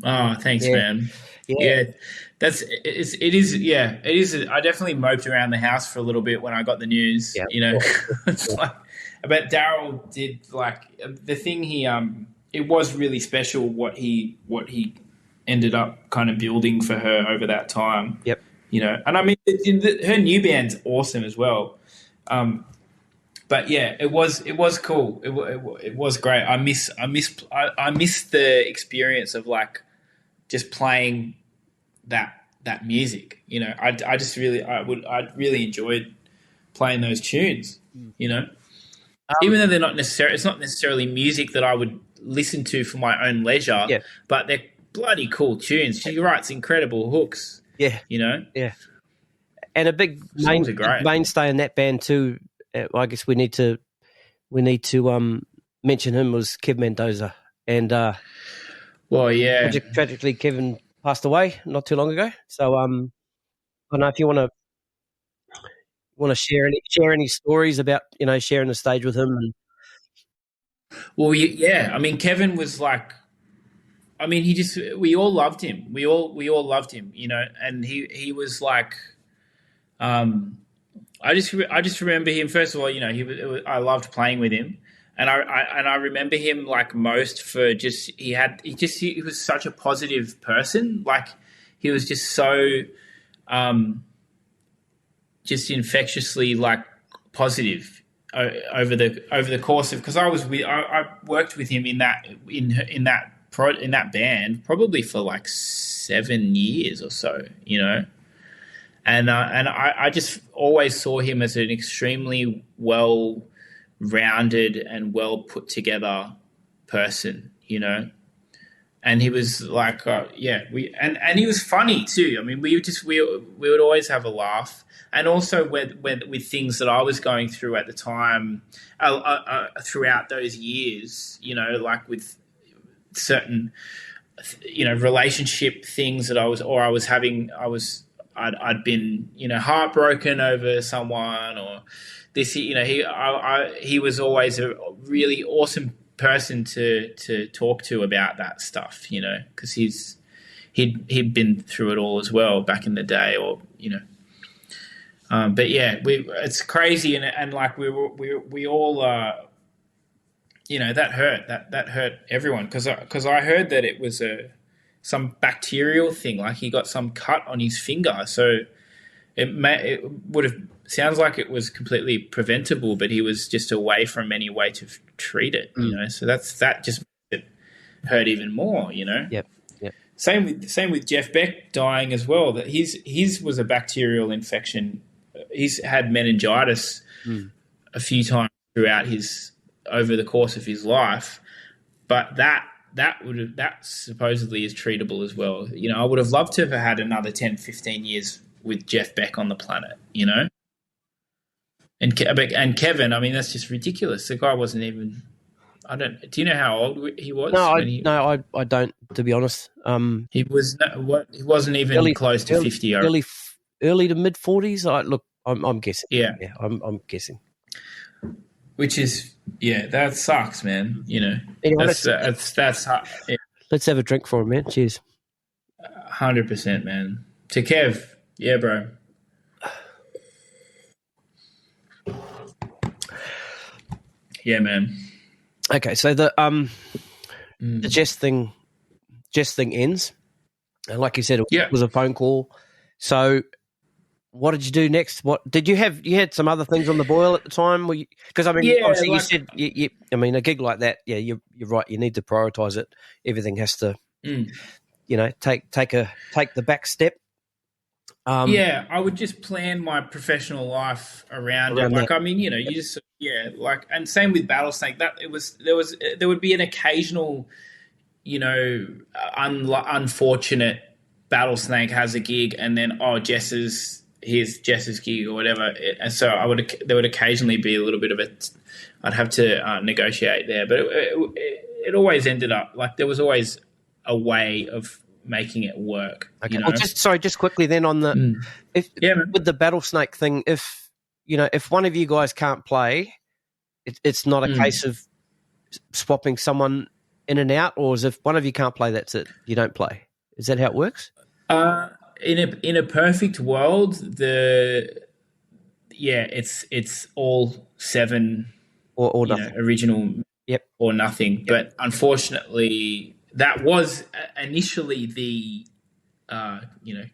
[SPEAKER 2] Oh, thanks, man. Yeah, it is. I definitely moped around the house for a little bit when I got the news. Yeah, it's like. But Daryl did like the thing. It was really special what he ended up kind of building for her over that time.
[SPEAKER 1] Yep.
[SPEAKER 2] And I mean, her new band's awesome as well. But yeah, it was cool. It was great. I miss the experience of like just playing that music. I really enjoyed playing those tunes, you know.
[SPEAKER 1] Um,
[SPEAKER 2] Even though it's not necessarily music that I would listen to for my own leisure,
[SPEAKER 1] Yeah.
[SPEAKER 2] but they're bloody cool tunes. She writes incredible hooks,
[SPEAKER 1] yeah,
[SPEAKER 2] you know.
[SPEAKER 1] yeah. And a big
[SPEAKER 2] Songs are great.
[SPEAKER 1] mainstay in that band too. I guess we need to mention him was Kev Mendoza, and
[SPEAKER 2] Well, yeah.
[SPEAKER 1] tragically Kevin passed away not too long ago. So I don't know if you want to share any stories about sharing the stage with him. And
[SPEAKER 2] Well, yeah. I mean, Kevin was like, I mean, we all loved him. We all loved him, you know. And he was like, I just remember him. First of all, you know, I loved playing with him, and I remember him like most for just he was such a positive person. Like he was just so, just infectiously like positive over the course of, because I worked with him in that band probably for like 7 years or so, you know. And I just always saw him as an extremely well-rounded and well-put-together person, you know. And he was like, and he was funny too. I mean, we would always have a laugh, and also with things that I was going through at the time, throughout those years, you know, like with certain, you know, relationship things that I'd been, you know, heartbroken over someone or this, you know, he was always a really awesome person to talk to about that stuff, you know, because he'd been through it all as well back in the day, or, you know. But yeah, it's crazy, and like we all, you know, that hurt everyone, because I heard that it was some bacterial thing, like he got some cut on his finger, so it would have sounds like it was completely preventable, but he was just away from any way to treat it, you know. So that just made it hurt even more, you know.
[SPEAKER 1] Yep.
[SPEAKER 2] Same with Jeff Beck dying as well. That his was a bacterial infection. He's had meningitis a few times over the course of his life, but that supposedly is treatable as well. You know, I would have loved to have had another 10, 15 years with Jeff Beck on the planet, you know. And Kevin, I mean, that's just ridiculous. The guy wasn't even. Do you know how old he was?
[SPEAKER 1] No, I don't. To be honest,
[SPEAKER 2] he wasn't even close to 50.
[SPEAKER 1] Early to mid 40s. I'm guessing.
[SPEAKER 2] Yeah,
[SPEAKER 1] I'm guessing.
[SPEAKER 2] Which is, that sucks, man. You know,
[SPEAKER 1] anyway,
[SPEAKER 2] that's hard. Yeah.
[SPEAKER 1] Let's have a drink for him, man. Cheers.
[SPEAKER 2] 100%, man. To Kev, yeah, bro. Yeah, man.
[SPEAKER 1] Okay, so the Jess thing ends, and like you said, it was a phone call. So, what did you do next? What did you have? You had some other things on the boil at the time, because I mean, obviously you said, I mean, a gig like that, you're right. You need to prioritize it. Everything has to, you know, take the back step.
[SPEAKER 2] I would just plan my professional life around it. Like, that. I mean, you know, you just and same with Battlesnake. That there would be an occasional, you know, unfortunate Battlesnake has a gig, and then here's Jess's gig or whatever, and so there would occasionally be a little bit of it. I'd have to negotiate there, but it always ended up like there was always a way of making it work.
[SPEAKER 1] Okay.
[SPEAKER 2] You know?
[SPEAKER 1] Well, just quickly then on the with the Battlesnake thing, if one of you guys can't play, it's not a case of swapping someone in and out, or is if one of you can't play, that's it, you don't play. Is that how it works?
[SPEAKER 2] In a perfect world, it's all 7
[SPEAKER 1] or nothing.
[SPEAKER 2] Original, or nothing.
[SPEAKER 1] Yep.
[SPEAKER 2] But unfortunately, that was initially the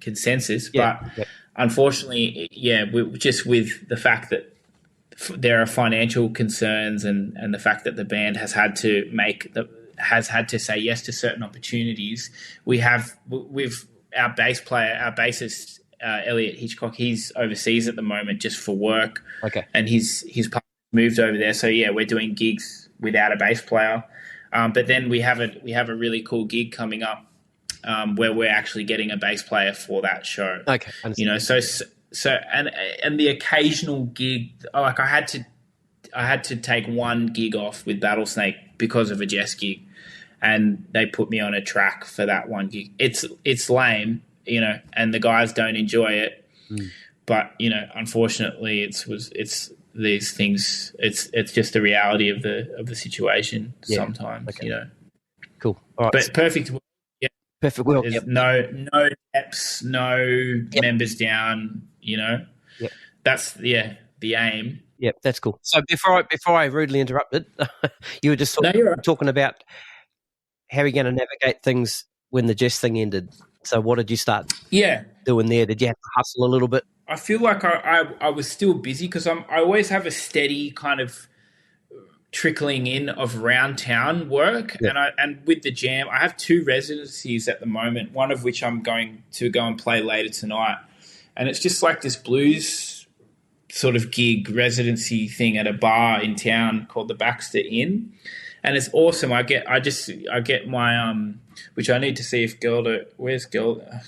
[SPEAKER 2] consensus. But unfortunately, just with the fact that there are financial concerns and the fact that the band has had to say yes to certain opportunities, we've our bassist Elliot Hitchcock. He's overseas at the moment just for work.
[SPEAKER 1] Okay.
[SPEAKER 2] And his partner moved over there. So yeah, we're doing gigs without a bass player. But then we have a really cool gig coming up where we're actually getting a bass player for that show.
[SPEAKER 1] Okay.
[SPEAKER 2] You know, so and the occasional gig, like I had to take one gig off with Battlesnake because of a Jess gig, and they put me on a track for that one gig. It's lame, you know, and the guys don't enjoy it. But you know, unfortunately, it's these things. It's just the reality of the situation sometimes. Okay. You know,
[SPEAKER 1] cool. All right.
[SPEAKER 2] But perfect. Yeah,
[SPEAKER 1] perfect. Well,
[SPEAKER 2] no steps, no members down. You know, that's the aim.
[SPEAKER 1] Yep, that's cool. So before I rudely interrupted, you were just talking about how you're going to navigate things when the Jess thing ended. So what did you start doing there? Did you have to hustle a little bit?
[SPEAKER 2] I feel like I was still busy because I always have a steady kind of trickling in of round town work, and with the Jam, I have 2 residencies at the moment. One of which I'm going to go and play later tonight, and it's just like this blues sort of gig residency thing at a bar in town called the Baxter Inn, and it's awesome. I get my which I need to see if where's Gelder,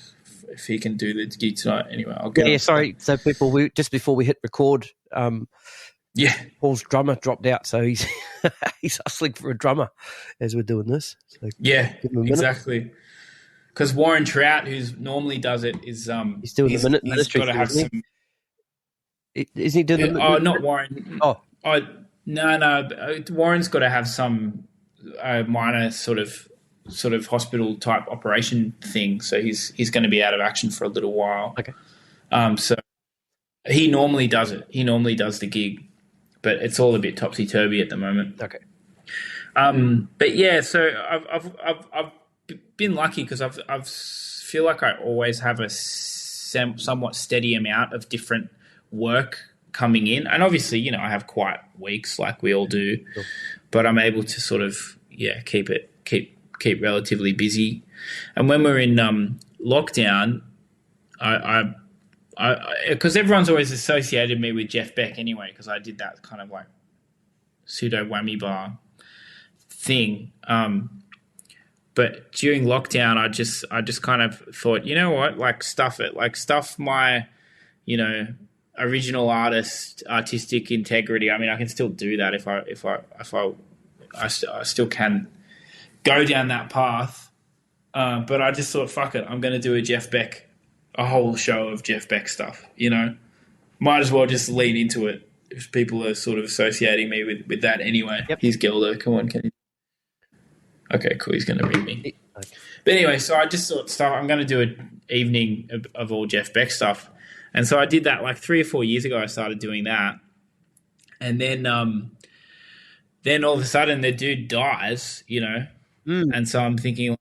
[SPEAKER 2] if he can do the gig tonight. Anyway, I'll go.
[SPEAKER 1] Yeah, sorry. So people, just before we hit record, Paul's drummer dropped out, so he's he's hustling for a drummer as we're doing this. So
[SPEAKER 2] exactly. Because Warren Trout, who normally does it, is
[SPEAKER 1] he's doing the ministry.
[SPEAKER 2] He's got to have some.
[SPEAKER 1] Isn't he doing the?
[SPEAKER 2] Oh, not Warren.
[SPEAKER 1] Oh,
[SPEAKER 2] no. Warren's got to have some minor sort of hospital type operation thing, so he's going to be out of action for a little while.
[SPEAKER 1] Okay.
[SPEAKER 2] So he normally does it. He normally does the gig, but it's all a bit topsy turvy at the moment.
[SPEAKER 1] Okay.
[SPEAKER 2] But yeah, so I've been lucky because I feel like I always have a somewhat steady amount of different work coming in, and obviously, you know, I have quiet weeks like we all do, but I'm able to sort of keep relatively busy. And when we're in lockdown, I because everyone's always associated me with Jeff Beck anyway, because I did that kind of like pseudo whammy bar thing. But during lockdown, I just kind of thought, you know what, like stuff it, like stuff my, you know, original artistic integrity. I mean, I can still do that if I still can go down that path. But I just thought, fuck it, I'm going to do a whole show of Jeff Beck stuff, you know. Might as well just lean into it if people are sort of associating me with that anyway.
[SPEAKER 1] Yep.
[SPEAKER 2] Here's Gilder. Come on, can you? Okay, cool. He's going to read me.
[SPEAKER 1] Okay.
[SPEAKER 2] But anyway, so I just thought, I'm going to do an evening of all Jeff Beck stuff. And so I did that like 3 or 4 years ago. I started doing that. And then all of a sudden the dude dies, you know. And so I'm thinking,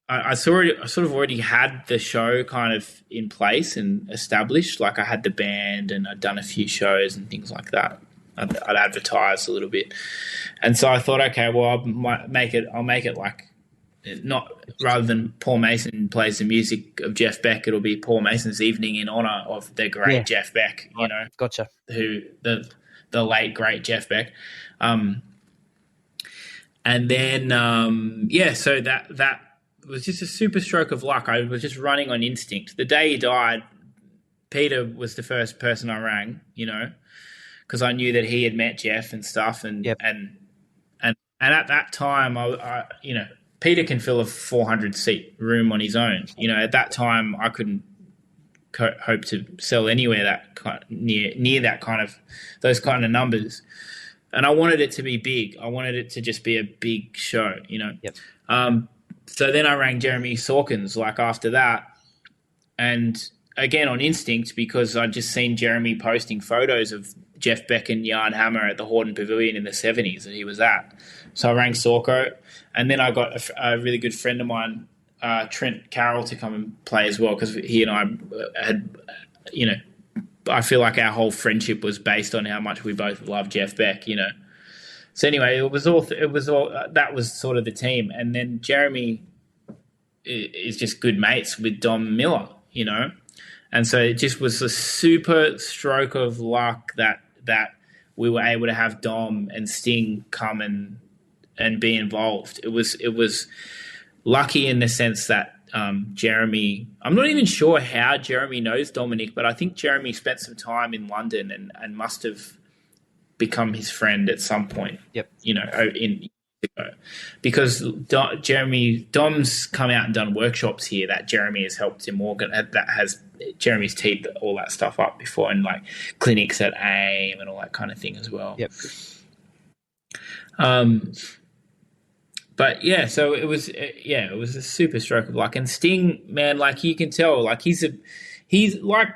[SPEAKER 2] I sort of already had the show kind of in place and established. Like I had the band and I'd done a few shows and things like that. I'd advertised a little bit. And so I thought, okay, well, I'll make it like, not rather than Paul Mason plays the music of Jeff Beck, it'll be Paul Mason's evening in honor of the great Jeff Beck, you know.
[SPEAKER 1] Gotcha.
[SPEAKER 2] Who the late great Jeff Beck. And then so that was just a super stroke of luck. I was just running on instinct. The day he died, Peter was the first person I rang, you know, because I knew that he had met Jeff and stuff, and at that time, I you know, Peter can fill a 400-seat room on his own. You know, at that time, I couldn't hope to sell anywhere that near that kind of those kind of numbers. And I wanted it to be big. I wanted it to just be a big show, you know.
[SPEAKER 1] Yep.
[SPEAKER 2] So then I rang Jeremy Sawkins like after that, and again on instinct because I'd just seen Jeremy posting photos of Jeff Beck and Jan Hammer at the Horden Pavilion in the 70s that he was at. So I rang Sawko, and then I got a really good friend of mine, Trent Carroll, to come and play as well because he and I had, you know, I feel like our whole friendship was based on how much we both love Jeff Beck, you know. So anyway, it was all that was sort of the team, and then Jeremy is just good mates with Dom Miller, you know, And so it just was a super stroke of luck that we were able to have Dom and Sting come and be involved. It was lucky in the sense that Jeremy, I'm not even sure how Jeremy knows Dominic, but I think Jeremy spent some time in London and must have become his friend at some point.
[SPEAKER 1] Yep.
[SPEAKER 2] Because Dom's come out and done workshops here that Jeremy has helped him that has Jeremy's teed all that stuff up before, and like clinics at AIM and all that kind of thing as well.
[SPEAKER 1] Yep.
[SPEAKER 2] But yeah, so it was a super stroke of luck. And Sting, man, like you can tell, like he's like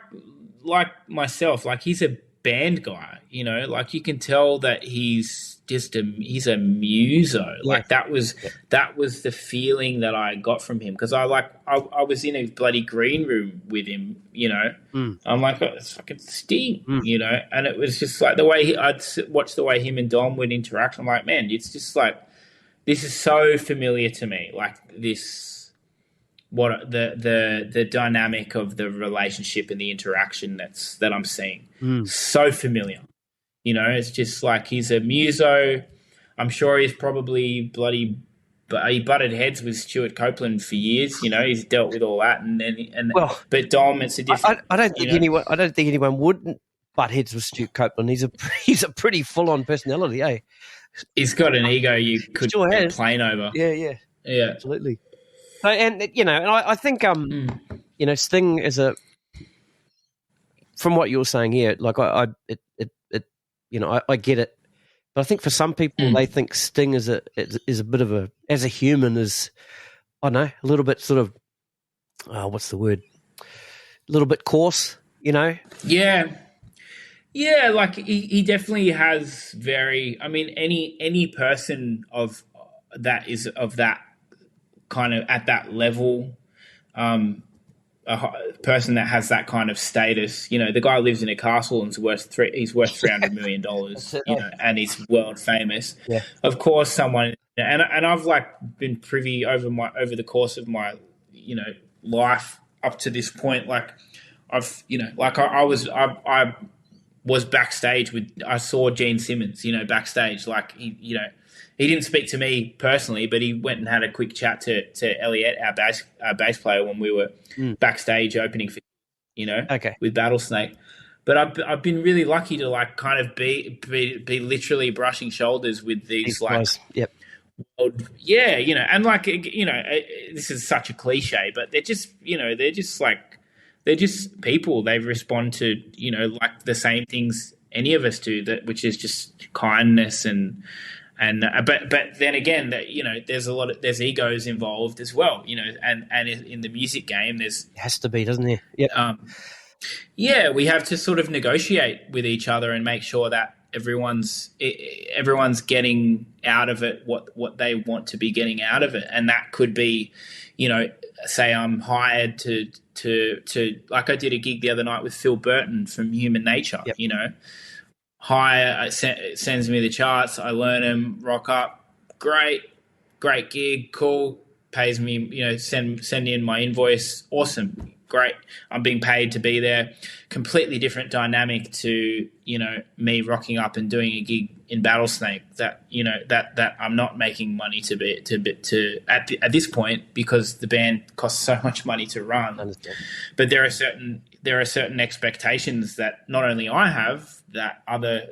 [SPEAKER 2] myself, like he's a band guy, like you can tell that he's a muso. Like that was the feeling that I got from him, because I was in a bloody green room with him, I'm like, oh, it's fucking Sting, and it was just like the way I'd watch the way him and Dom would interact. I'm like, man, it's just like, this is so familiar to me, like this, what the dynamic of the relationship and the interaction that I'm seeing. So familiar. It's just like he's a muso. I'm sure he's probably he butted heads with Stuart Copeland for years. He's dealt with all that, but Dom, it's a different.
[SPEAKER 1] I don't think anyone would butt heads with Stuart Copeland. He's a pretty full on personality, eh?
[SPEAKER 2] He's got an ego you could complain over.
[SPEAKER 1] Yeah, absolutely. So, and I think Sting is from what you're saying here, like I get it, but I think for some people they think Sting is a bit of as a human is, I don't know, a little bit sort of what's the word? A little bit coarse,
[SPEAKER 2] Yeah, like he definitely has any person of that is of that kind of at that level, a person that has that kind of status, the guy lives in a castle and he's worth $300 million, and he's world famous.
[SPEAKER 1] Yeah.
[SPEAKER 2] Of course, someone, and I've like been privy over the course of my, life up to this point, like I've, I was backstage I saw Gene Simmons, backstage, like he didn't speak to me personally, but he went and had a quick chat to Elliot, our bass player, when we were backstage opening for, with Battlesnake. But I've been really lucky to like kind of be literally brushing shoulders with these like,
[SPEAKER 1] guys. Yep.
[SPEAKER 2] And like, this is such a cliche, but they're just people. They respond to, like the same things any of us do, which is just kindness but then again, that there's egos involved as well, and in the music game there's
[SPEAKER 1] it has to be, doesn't it? Yep.
[SPEAKER 2] We have to sort of negotiate with each other and make sure that everyone's getting out of it what they want to be getting out of it, and that could be, say I'm hired to like I did a gig the other night with Phil Burton from Human Nature. Yep. Hire sends me the charts, I learn them, rock up, great gig, cool, pays me, send in my invoice, awesome, great, I'm being paid to be there. Completely different dynamic to me rocking up and doing a gig in Battlesnake that that I'm not making money to at this point, because the band costs so much money to run.
[SPEAKER 1] Understand.
[SPEAKER 2] But there are certain expectations that not only I have, that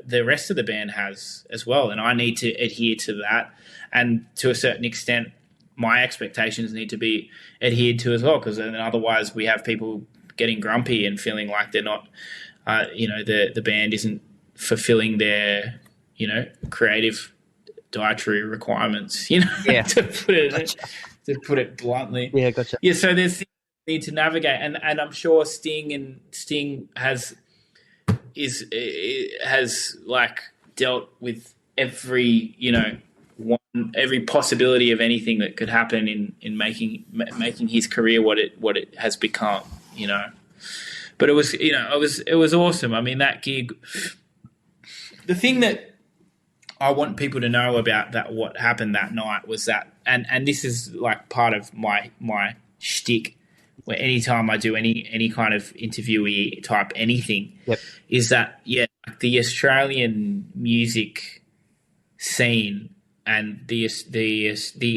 [SPEAKER 2] the rest of the band has as well, and I need to adhere to that, and to a certain extent my expectations need to be adhered to as well, because then otherwise we have people getting grumpy and feeling like they're not the band isn't fulfilling their creative dietary requirements,
[SPEAKER 1] yeah.
[SPEAKER 2] to put it bluntly.
[SPEAKER 1] Yeah, gotcha.
[SPEAKER 2] Yeah, so there's things we need to navigate, and I'm sure Sting has like dealt with every every possibility of anything that could happen in making his career what it has become, But it was it was awesome. I mean, that gig. The thing that I want people to know about that what happened that night was that, and this is like part of my shtick where anytime I do any kind of interviewee type anything,
[SPEAKER 1] Yep.
[SPEAKER 2] is that the Australian music scene and the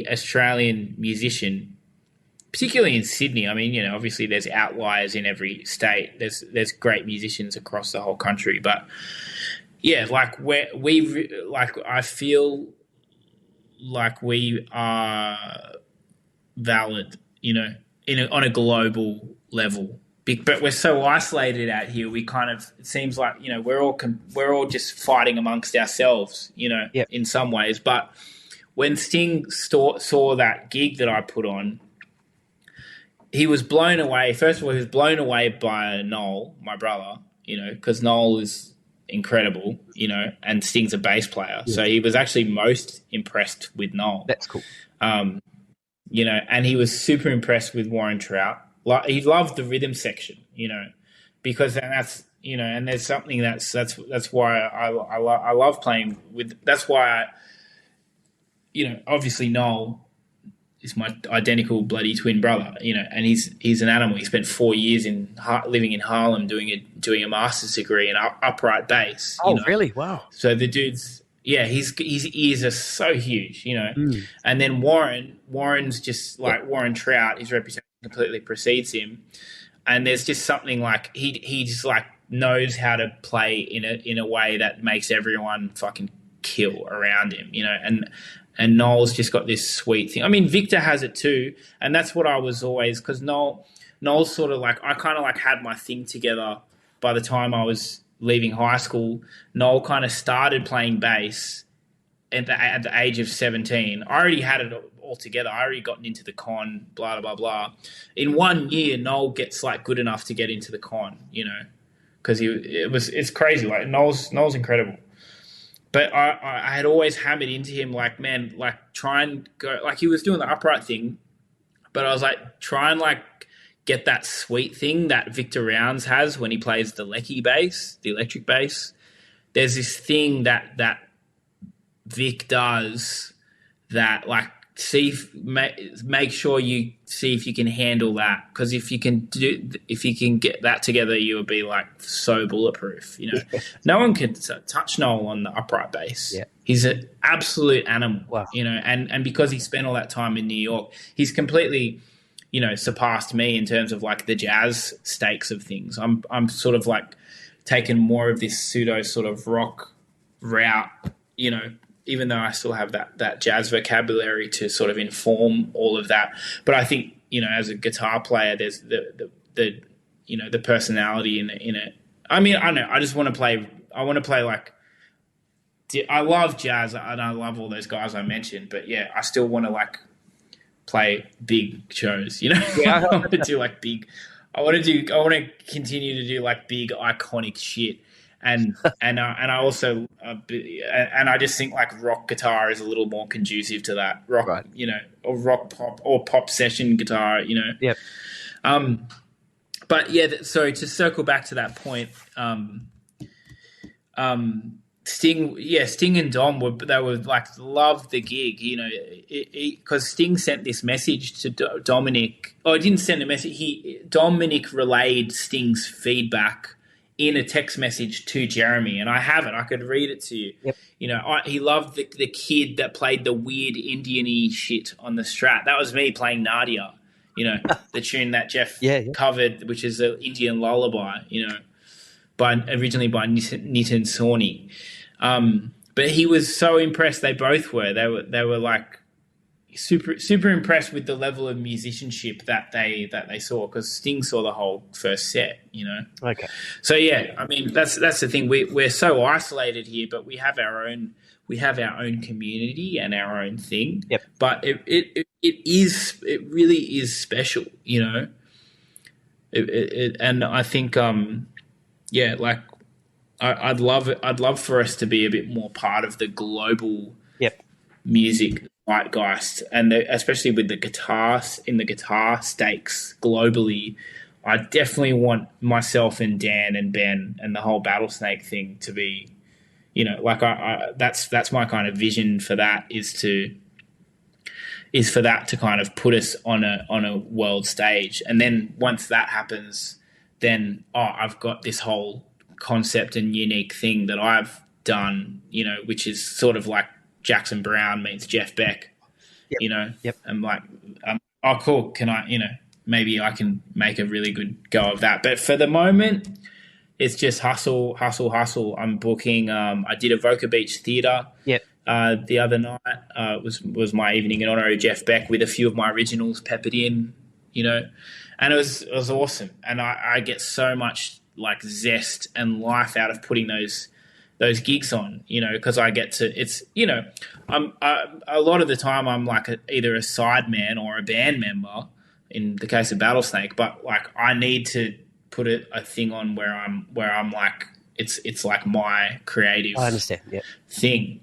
[SPEAKER 2] Australian musician, particularly in Sydney. I mean, obviously there's outliers in every state. There's great musicians across the whole country, but yeah, like I feel like we are valid, on a global level. But we're so isolated out here. We kind of, it seems like we're all just fighting amongst ourselves,
[SPEAKER 1] Yep.
[SPEAKER 2] in some ways. But when Sting saw that gig that I put on, he was blown away. First of all, he was blown away by Noel, my brother, because Noel is incredible, and Sting's a bass player. Yeah. So he was actually most impressed with Noel.
[SPEAKER 1] That's cool.
[SPEAKER 2] And he was super impressed with Warren Trout. Like, he loved the rhythm section, because that's, and there's something that's why I love playing with. That's why obviously Noel is my identical bloody twin brother, and he's an animal. He spent 4 years living in Harlem doing a master's degree in upright bass.
[SPEAKER 1] Oh, really? Wow.
[SPEAKER 2] So the dude's, yeah, his ears are so huge, And then Warren's just like Warren Trout. His reputation completely precedes him, and there's just something like he just like knows how to play in a way that makes everyone fucking kill around him, And Noel's just got this sweet thing. I mean, Victor has it too, and that's what I was always, because Noel's sort of like, I kind of like had my thing together by the time I was leaving high school. Noel kind of started playing bass at the age of 17. I already had it all together. I already gotten into the con, blah, blah, blah. In 1 year, Noel gets like good enough to get into the con, because it's crazy. Like Noel's incredible. But I had always hammered into him, like, man, like, try and go, like, he was doing the upright thing, but I was like, try and like get that sweet thing that Victor Rounds has when he plays the Lecky bass, the electric bass. There's this thing that Vic does that, like, make sure you see if you can handle that, because if you can get that together, you will be like so bulletproof. No one can touch Noel on the upright bass.
[SPEAKER 1] Yeah.
[SPEAKER 2] He's an absolute animal.
[SPEAKER 1] Wow.
[SPEAKER 2] And because he spent all that time in New York, he's completely surpassed me in terms of like the jazz stakes of things. I'm sort of like taking more of this pseudo sort of rock route, even though I still have that jazz vocabulary to sort of inform all of that. But I think, as a guitar player, there's the personality in it. I mean, I don't know. I just want to play. I want to play like. I love jazz and I love all those guys I mentioned, but yeah, I still want to like play big shows. Yeah, I want to do like big. I want to continue to do like big iconic shit. And I also and I just think like rock guitar is a little more conducive to that rock, right. Or rock pop or pop session guitar,
[SPEAKER 1] Yep.
[SPEAKER 2] But yeah, so to circle back to that point, Sting and Dom were like loved the gig, because Sting sent this message to Dominic. Oh, he didn't send a message. Dominic relayed Sting's feedback in a text message to Jeremy, and I have it. I could read it to you.
[SPEAKER 1] Yep.
[SPEAKER 2] He loved the kid that played the weird Indian-y shit on the Strat. That was me playing Nadia, the tune that Jeff covered, which is an Indian lullaby, originally by Nitin Sawhney. But he was so impressed. They both were. They were like super impressed with the level of musicianship that they saw, because Sting saw the whole first set,
[SPEAKER 1] Okay.
[SPEAKER 2] So yeah, I mean that's the thing. We're so isolated here, but we have our own community and our own thing.
[SPEAKER 1] Yep.
[SPEAKER 2] But it really is special, and I think like I'd love for us to be a bit more part of the global music zeitgeist, and especially with the guitars in the guitar stakes globally. I definitely want myself and Dan and Ben and the whole Battlesnake thing to be, like that's my kind of vision for that, is is for that to kind of put us on a world stage. And then once that happens, then I've got this whole concept and unique thing that I've done, which is sort of like Jackson Brown meets Jeff Beck,
[SPEAKER 1] Yep.
[SPEAKER 2] I'm like, oh cool, can I, maybe I can make a really good go of that. But for the moment, it's just hustle. I'm booking. I did Avoca Beach Theatre.
[SPEAKER 1] Yep.
[SPEAKER 2] The other night was my evening in honor of Jeff Beck with a few of my originals peppered in, and it was awesome. And I get so much like zest and life out of putting those gigs on, because I get to, it's, a lot of the time I'm like either a sideman or a band member in the case of Battlesnake, but like I need to put a thing on where I'm like, it's like my creative
[SPEAKER 1] I understand.
[SPEAKER 2] thing.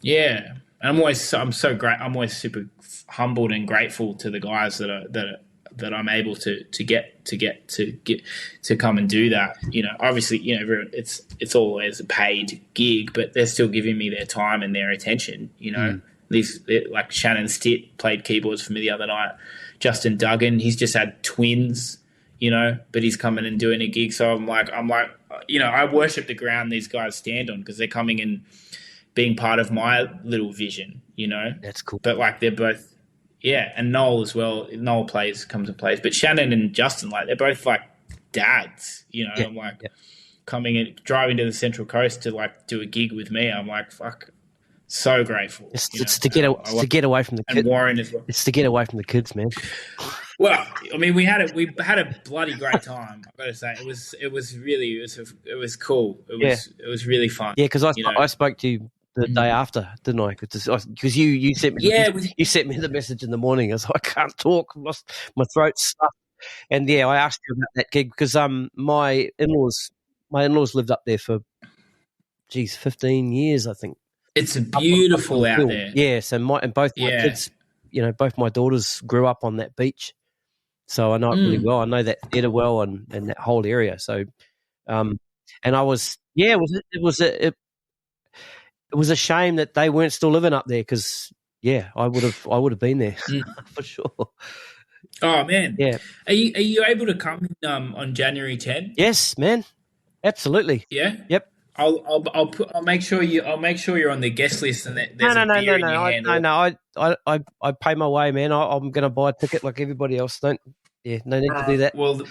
[SPEAKER 2] Yeah. And I'm so great. I'm always super humbled and grateful to the guys that I'm able to get to come and do that. Obviously, it's always a paid gig, but they're still giving me their time and their attention. These like Shannon Stitt played keyboards for me the other night. Justin Duggan, he's just had twins, but he's coming and doing a gig. So I'm like, I worship the ground these guys stand on because they're coming and being part of my little vision,
[SPEAKER 1] That's cool.
[SPEAKER 2] But like they're both, yeah, and Noel as well. Noel comes and plays, but Shannon and Justin, like they're both like dads, I'm like coming and driving to the Central Coast to like do a gig with me. I'm like, fuck, so grateful.
[SPEAKER 1] It's to get away from the kids.
[SPEAKER 2] And Warren as well.
[SPEAKER 1] It's to get away from the kids, man.
[SPEAKER 2] Well, I mean, we had a bloody great time. I've got to say, it was cool. It was really fun.
[SPEAKER 1] Yeah, because I spoke to you the day after, didn't I? Because you sent me you sent me the message in the morning. I was like, I can't talk, lost my throat stuffed, and I asked you about that gig because my in-laws lived up there for 15 years, I think.
[SPEAKER 2] It's beautiful out there.
[SPEAKER 1] Yeah, so both my kids, both my daughters grew up on that beach, so I know it really well. I know that theatre well and that whole area. So, and I was, it was a shame that they weren't still living up there because, I would have been there for sure.
[SPEAKER 2] Oh man,
[SPEAKER 1] yeah.
[SPEAKER 2] Are you able to come on January 10th?
[SPEAKER 1] Yes, man, absolutely.
[SPEAKER 2] Yeah.
[SPEAKER 1] Yep.
[SPEAKER 2] I'll make sure you're on the guest list and that there's a beer in your hand.
[SPEAKER 1] I pay my way, man. I'm going to buy a ticket like everybody else. No need to do that.
[SPEAKER 2] Well,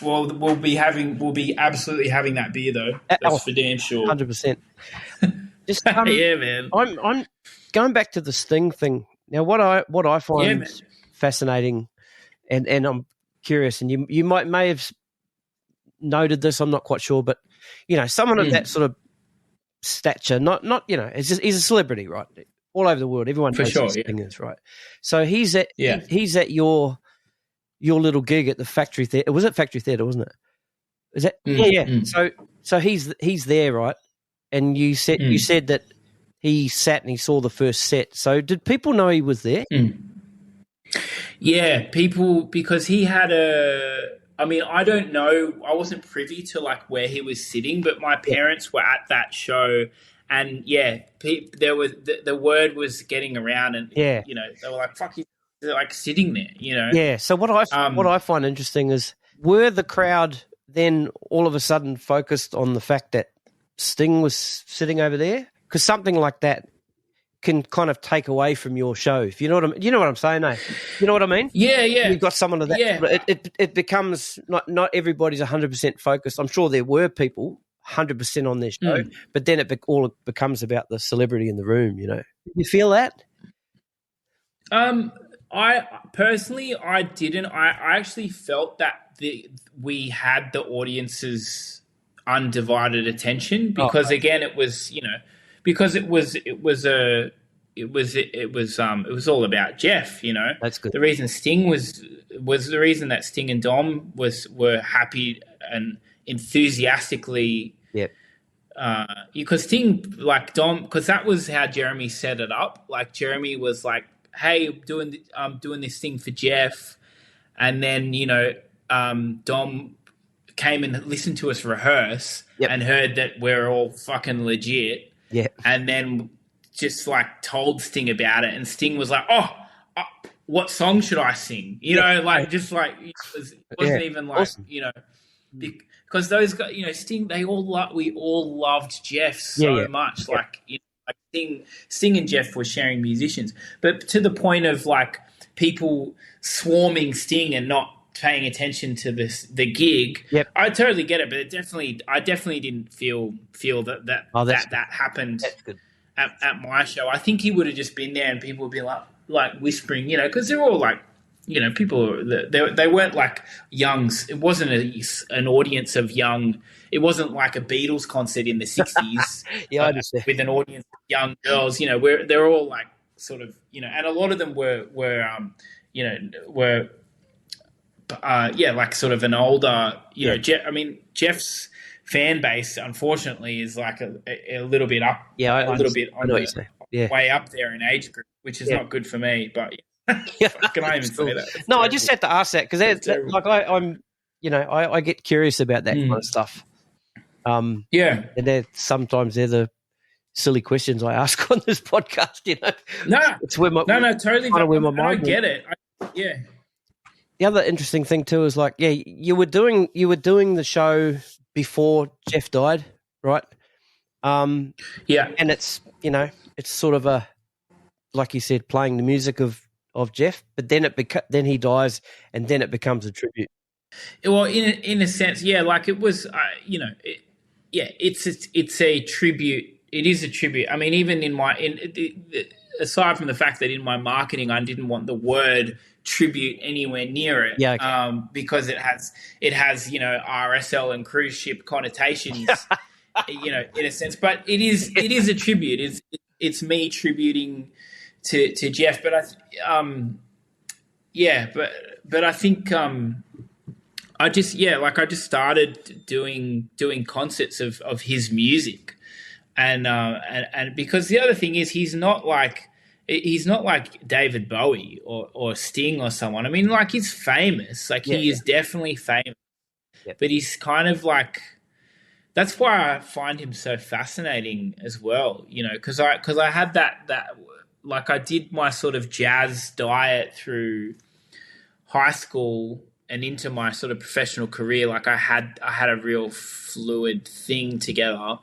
[SPEAKER 2] we'll be absolutely having that beer though. That's for damn sure.
[SPEAKER 1] 100%. Just
[SPEAKER 2] yeah, man.
[SPEAKER 1] I'm going back to the Sting thing now. What I find fascinating, and I'm curious, and you may have noted this. I'm not quite sure, but someone of that sort of stature, not he's a celebrity, right? All over the world, everyone knows who Sting is, right? So he's at your little gig at the Factory Theatre. Was it Factory Theatre, wasn't it? Is that So he's there, right? And you said that he sat and he saw the first set. So did people know he was there?
[SPEAKER 2] Yeah, people, because he had I don't know. I wasn't privy to like where he was sitting, but my parents were at that show, and there was the word was getting around, and they were like, "Fuck you," they're like sitting there,
[SPEAKER 1] Yeah. So what I find interesting is, were the crowd then all of a sudden focused on the fact that Sting was sitting over there? Because something like that can kind of take away from your show. If you know what I'm saying, eh? You know what I mean?
[SPEAKER 2] Yeah.
[SPEAKER 1] You've got someone of that. Yeah. It becomes not everybody's 100% focused. I'm sure there were people 100% on their show, but then it becomes about the celebrity in the room. You feel that?
[SPEAKER 2] I personally, I didn't. I actually felt that we had the audience's undivided attention because again, it was because it was all about Jeff.
[SPEAKER 1] That's good.
[SPEAKER 2] The reason Sting was the reason that Sting and Dom were happy and enthusiastically.
[SPEAKER 1] Yep.
[SPEAKER 2] Because Sting, like Dom, because that was how Jeremy set it up. Like Jeremy was like, "Hey, I'm doing this thing for Jeff," and then Dom came and listened to us rehearse and heard that we're all fucking legit.
[SPEAKER 1] Yeah,
[SPEAKER 2] and then just like told Sting about it, and Sting was like, "Oh, what song should I sing? You know, like just like it wasn't even like
[SPEAKER 1] awesome.
[SPEAKER 2] you know because those guys, you know, Sting, we all loved Jeff so much. Like, you know, like Sting and Jeff were sharing musicians, but to the point of like people swarming Sting and not paying attention to the gig.
[SPEAKER 1] Yep.
[SPEAKER 2] I totally get it, but I definitely didn't feel that happened at my show. I think he would have just been there and people would be like whispering, you know, because they're all like, you know, people, they weren't like youngs. It wasn't an audience of young. It wasn't like a Beatles concert in the 60s
[SPEAKER 1] I understand.
[SPEAKER 2] with an audience of young girls, you know, where they're all like sort of, you know, and a lot of them were like sort of an older, you know, Jeff's fan base, unfortunately, is like a little bit up, a little bit on the way up there in age group, which is not good for me, but can I even say that?
[SPEAKER 1] No, I just had to ask that because like I'm, you know, I get curious about that kind of stuff. And sometimes they're the silly questions I ask on this podcast. You know, it's where my
[SPEAKER 2] totally.
[SPEAKER 1] Where my mind
[SPEAKER 2] I get it.
[SPEAKER 1] The other interesting thing too is like, you were doing the show before Jeff died, right? And it's, you know, it's sort of a, like you said, playing the music of Jeff, but then then he dies, and then it becomes a tribute.
[SPEAKER 2] Well, in a sense, like it was, you know, it's a tribute. It is a tribute. I mean, even aside from the fact that in my marketing, I didn't want the word tribute anywhere near it, because it has you know, RSL and cruise ship connotations, you know, in a sense. But it is a tribute. It's me tributing to Jeff. But I think I just started doing concerts of his music, and because the other thing is he's not like David Bowie or Sting or someone. I mean, like, he's famous. Like, he is definitely famous. Yep. But he's kind of like, that's why I find him so fascinating as well, you know, because I had that like, I did my sort of jazz diet through high school and into my sort of professional career. Like, I had a real fluid thing together.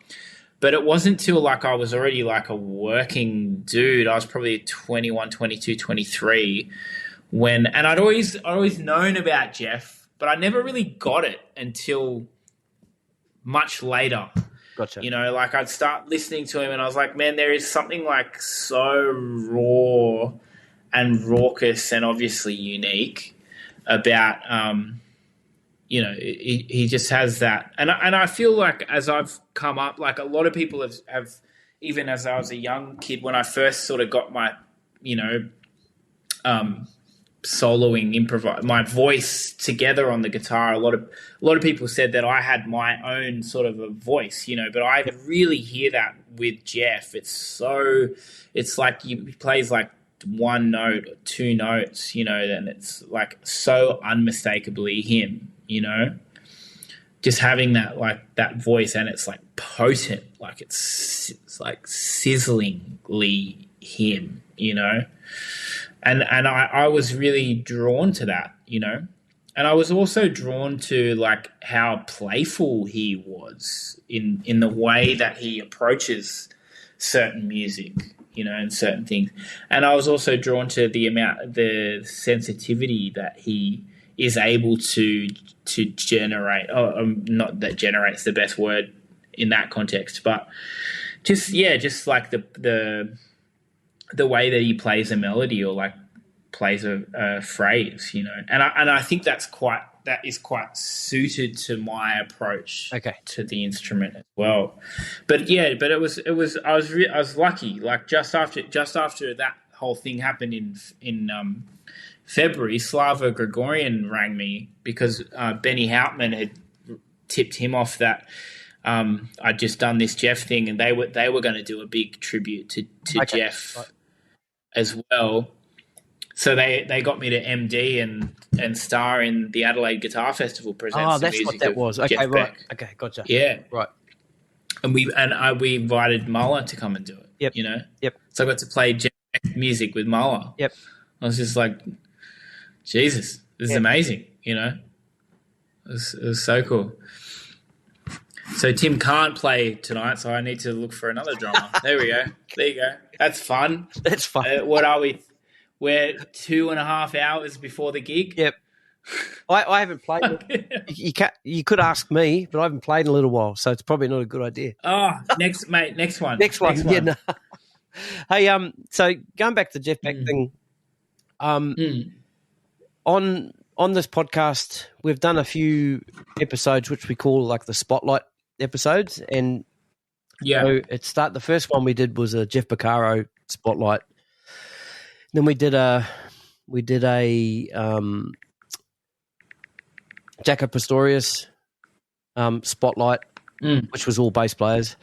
[SPEAKER 2] But it wasn't till like I was already like a working dude. I was probably 21, 22, 23 and I'd always known about Jeff, but I never really got it until much later.
[SPEAKER 1] Gotcha.
[SPEAKER 2] You know, like, I'd start listening to him and I was like, man, there is something like so raw and raucous and obviously unique about, you know, he just has that. And I feel like as I've come up, like, a lot of people have even as I was a young kid, when I first sort of got my, you know, soloing, my voice together on the guitar, a lot of people said that I had my own sort of a voice, you know, but I really hear that with Jeff. It's like he plays like one note or two notes, you know, and it's like so unmistakably him, you know, just having that, like, that voice, and it's like potent, like it's like sizzlingly him, you know, and I was really drawn to that, you know, and I was also drawn to like how playful he was in the way that he approaches certain music, you know, and certain things, and I was also drawn to the sensitivity that he is able to generate. Not that generate's the best word in that context, but just like the way that he plays a melody or like plays a phrase, you know. And I think that is quite suited to my approach to the instrument as well. But I was lucky. Like, just after that whole thing happened in February, Slava Gregorian rang me because Benny Houtman had tipped him off that I'd just done this Jeff thing, and they were going to do a big tribute to Jeff as well. So they got me to MD and star in the Adelaide Guitar Festival presents.
[SPEAKER 1] Oh, that's what that was. Okay,
[SPEAKER 2] Jeff
[SPEAKER 1] right.
[SPEAKER 2] Beck.
[SPEAKER 1] Okay, gotcha.
[SPEAKER 2] Yeah,
[SPEAKER 1] right.
[SPEAKER 2] And we invited Muller to come and do it.
[SPEAKER 1] Yep.
[SPEAKER 2] You know.
[SPEAKER 1] Yep.
[SPEAKER 2] So I got to play Jeff Beck music with Muller.
[SPEAKER 1] Yep.
[SPEAKER 2] I was just like, Jesus, this is amazing, you know. It was so cool. So Tim can't play tonight, so I need to look for another drummer. There we go. There you go. That's fun.
[SPEAKER 1] That's fun.
[SPEAKER 2] What are we? We're 2.5 hours before the gig.
[SPEAKER 1] Yep. I haven't played. You could ask me, but I haven't played in a little while, so it's probably not a good idea.
[SPEAKER 2] Oh, next one.
[SPEAKER 1] Next one. Yeah, no. Hey, so going back to the Jeff Beck thing, on this podcast, we've done a few episodes which we call like the spotlight episodes, and so the first one we did was a Jeff Beccaro spotlight. Then we did a Jaco Pastorius spotlight, which was all bass players,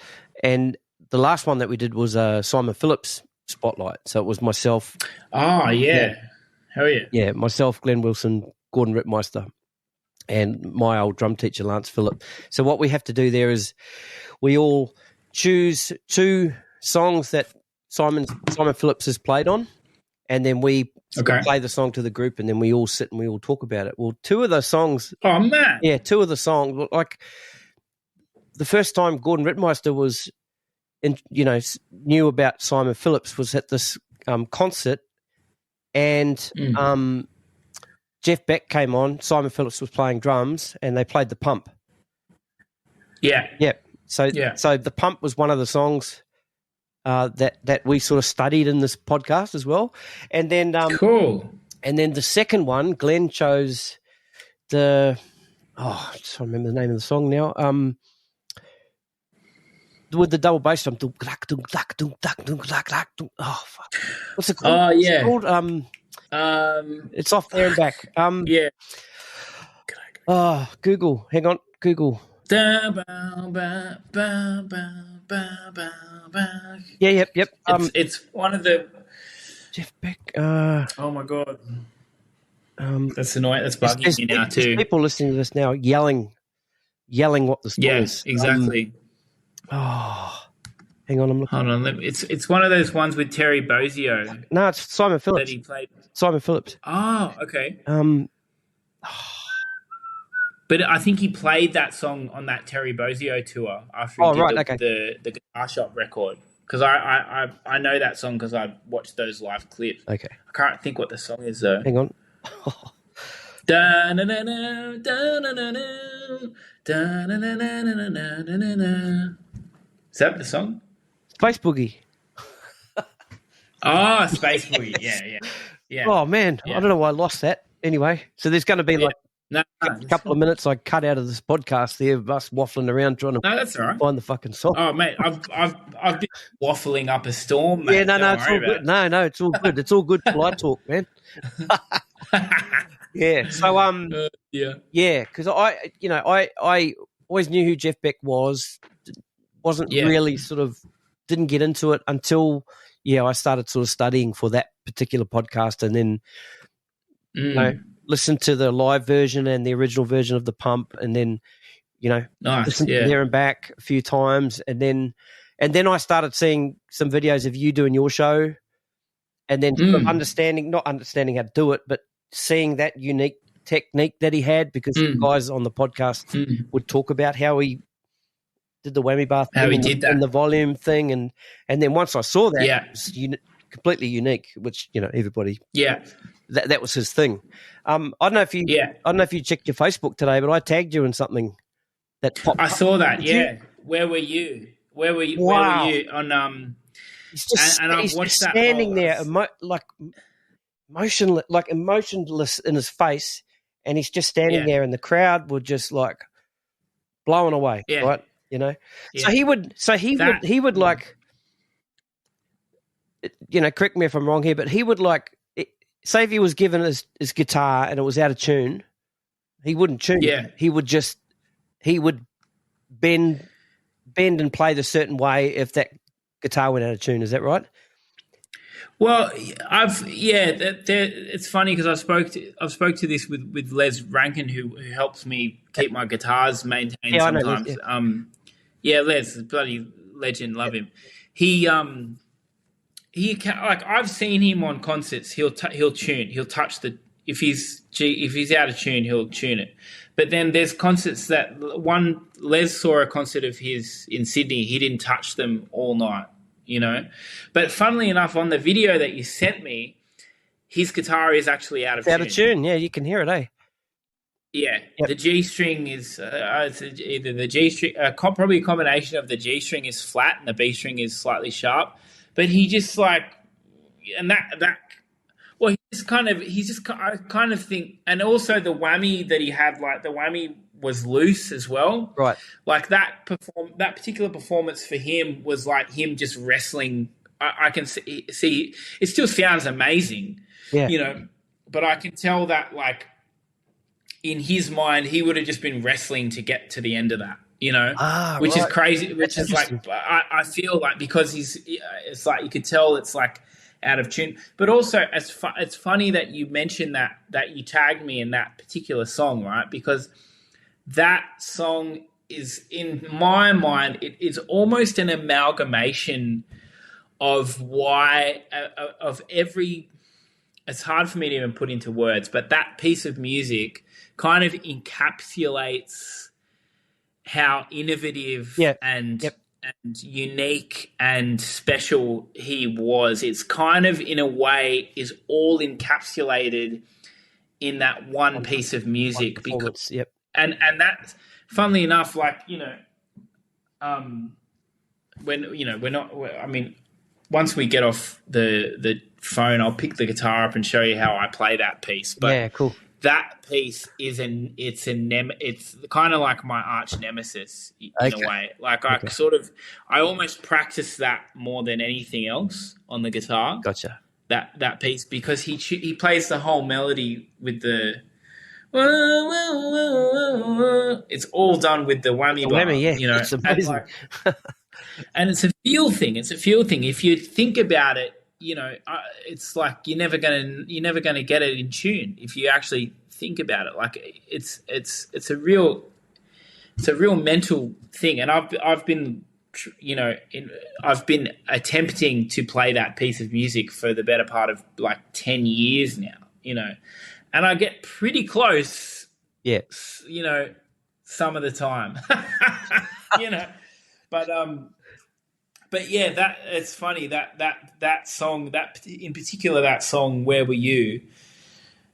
[SPEAKER 1] and the last one that we did was a Simon Phillips spotlight. So it was myself.
[SPEAKER 2] Oh yeah, hell yeah,
[SPEAKER 1] yeah, myself, Glenn Wilson, Gordon Rittmeister, and my old drum teacher Lance Phillip. So what we have to do there is we all choose 2 songs that Simon Phillips has played on, and then we play the song to the group, and then we all sit and we all talk about it. Well, 2 of those songs.
[SPEAKER 2] Oh man,
[SPEAKER 1] yeah, 2 of the songs. Like the first time Gordon Rittmeister was, knew about Simon Phillips was at this concert, and Jeff Beck came on. Simon Phillips was playing drums, and they played The Pump.
[SPEAKER 2] Yeah.
[SPEAKER 1] So The Pump was one of the songs that we sort of studied in this podcast as well. And then
[SPEAKER 2] cool.
[SPEAKER 1] And then the second one, Glenn chose I just don't remember the name of the song now. With the double bass drum. Oh fuck. What's it called?
[SPEAKER 2] Oh yeah.
[SPEAKER 1] What's it called? It's off there and back.
[SPEAKER 2] Yeah.
[SPEAKER 1] Google. Hang on. Google.
[SPEAKER 2] Yep. It's one of the
[SPEAKER 1] Jeff Beck.
[SPEAKER 2] Oh my god. That's annoying. That's bugging me now too.
[SPEAKER 1] There's people listening to this now yelling what the song is.
[SPEAKER 2] Yeah, exactly.
[SPEAKER 1] Hang on, I'm looking.
[SPEAKER 2] Hold on. It's one of those ones with Terry Bozzio.
[SPEAKER 1] No, it's Simon Phillips.
[SPEAKER 2] That he played.
[SPEAKER 1] Simon Phillips.
[SPEAKER 2] Oh, okay. But I think he played that song on that Terry Bozzio tour after he did the Guitar Shop record. Because I know that song because I watched those live clips.
[SPEAKER 1] Okay.
[SPEAKER 2] I can't think what the song is though.
[SPEAKER 1] Hang on.
[SPEAKER 2] Is that the song?
[SPEAKER 1] Space Boogie.
[SPEAKER 2] Oh, Space Boogie. Yeah.
[SPEAKER 1] Oh man, I don't know why I lost that. Anyway, so there's going to be a couple of minutes I cut out of this podcast there of us waffling around trying to
[SPEAKER 2] that's all right.
[SPEAKER 1] find the fucking song.
[SPEAKER 2] Oh mate, I've been waffling up a storm, mate.
[SPEAKER 1] Yeah, no, it's all good. No, it's all good. It's all good polite talk, man. Yeah. So because I always knew who Jeff Beck was. Wasn't really didn't get into it until I started sort of studying for that particular podcast, and then listened to the live version and the original version of The Pump, and then listened to there and back a few times, and then I started seeing some videos of you doing your show, and then sort of not understanding how to do it, but seeing that unique technique that he had, because the guys on the podcast would talk about how he did the whammy bar thing,
[SPEAKER 2] how he did that,
[SPEAKER 1] and the volume thing, and then once I saw that, it was completely unique, which everybody that was his thing. I don't know if you checked your Facebook today, but I tagged you in something that popped
[SPEAKER 2] I saw that. Where were you? Where were you?
[SPEAKER 1] Wow.
[SPEAKER 2] Where were you on?
[SPEAKER 1] He's just,
[SPEAKER 2] and I've watched that
[SPEAKER 1] standing there, emotionless in his face, and he's just standing there, and the crowd were just like blowing away, right? So he would correct me if I'm wrong here, but he would say if he was given his guitar and it was out of tune, he wouldn't tune it. He would bend and play the certain way if that guitar went out of tune. Is that right?
[SPEAKER 2] Well, it's funny because I've spoke to this with Les Rankin, who helps me keep my guitars maintained sometimes. Les is a bloody legend, love him. He he can, like, I've seen him on concerts. He'll touch the, if he's out of tune, he'll tune it. But then there's concerts that Les saw a concert of his in Sydney. He didn't touch them all night, you know. But funnily enough, on the video that you sent me, his guitar is actually out of tune.
[SPEAKER 1] Out of tune, yeah, you can hear it, eh?
[SPEAKER 2] Yeah, yep. The G string is it's either the G string, probably a combination of the G string is flat and the B string is slightly sharp. But he just like, and that. Well, I kind of think, and also the whammy that he had, like the whammy was loose as well.
[SPEAKER 1] Right.
[SPEAKER 2] Like that particular performance for him was like him just wrestling. I can see it still sounds amazing,
[SPEAKER 1] yeah.
[SPEAKER 2] You know, but I can tell that like in his mind, he would have just been wrestling to get to the end of that, you know, which is crazy, which is like, I feel like because it's like, you could tell it's like, out of tune. But also it's funny that you mentioned that you tagged me in that particular song, right? Because that song is, in my mind, it is almost an amalgamation of every, it's hard for me to even put into words, but that piece of music kind of encapsulates how innovative and unique and special he was. It's kind of, in a way, is all encapsulated in that one piece of music. Because, and that's, funnily enough, like, you know, when, you know, once we get off the phone, I'll pick the guitar up and show you how I play that piece. But
[SPEAKER 1] yeah, cool.
[SPEAKER 2] That piece is it's kind of like my arch nemesis in a way. Like I almost practice that more than anything else on the guitar.
[SPEAKER 1] Gotcha.
[SPEAKER 2] That piece, because he plays the whole melody with the. It's all done with the whammy bar.
[SPEAKER 1] Whammy, yeah,
[SPEAKER 2] you know,
[SPEAKER 1] it's amazing.
[SPEAKER 2] And it's a feel thing. It's a feel thing. If you think about it, you know, it's like you're never gonna get it in tune if you actually think about it. Like it's a real mental thing. And I've been, you know, I've been attempting to play that piece of music for the better part of like 10 years now, you know, and I get pretty close.
[SPEAKER 1] Yeah,
[SPEAKER 2] you know, some of the time, you know, But yeah, that it's funny that song, that in particular, that song, "Where Were You?"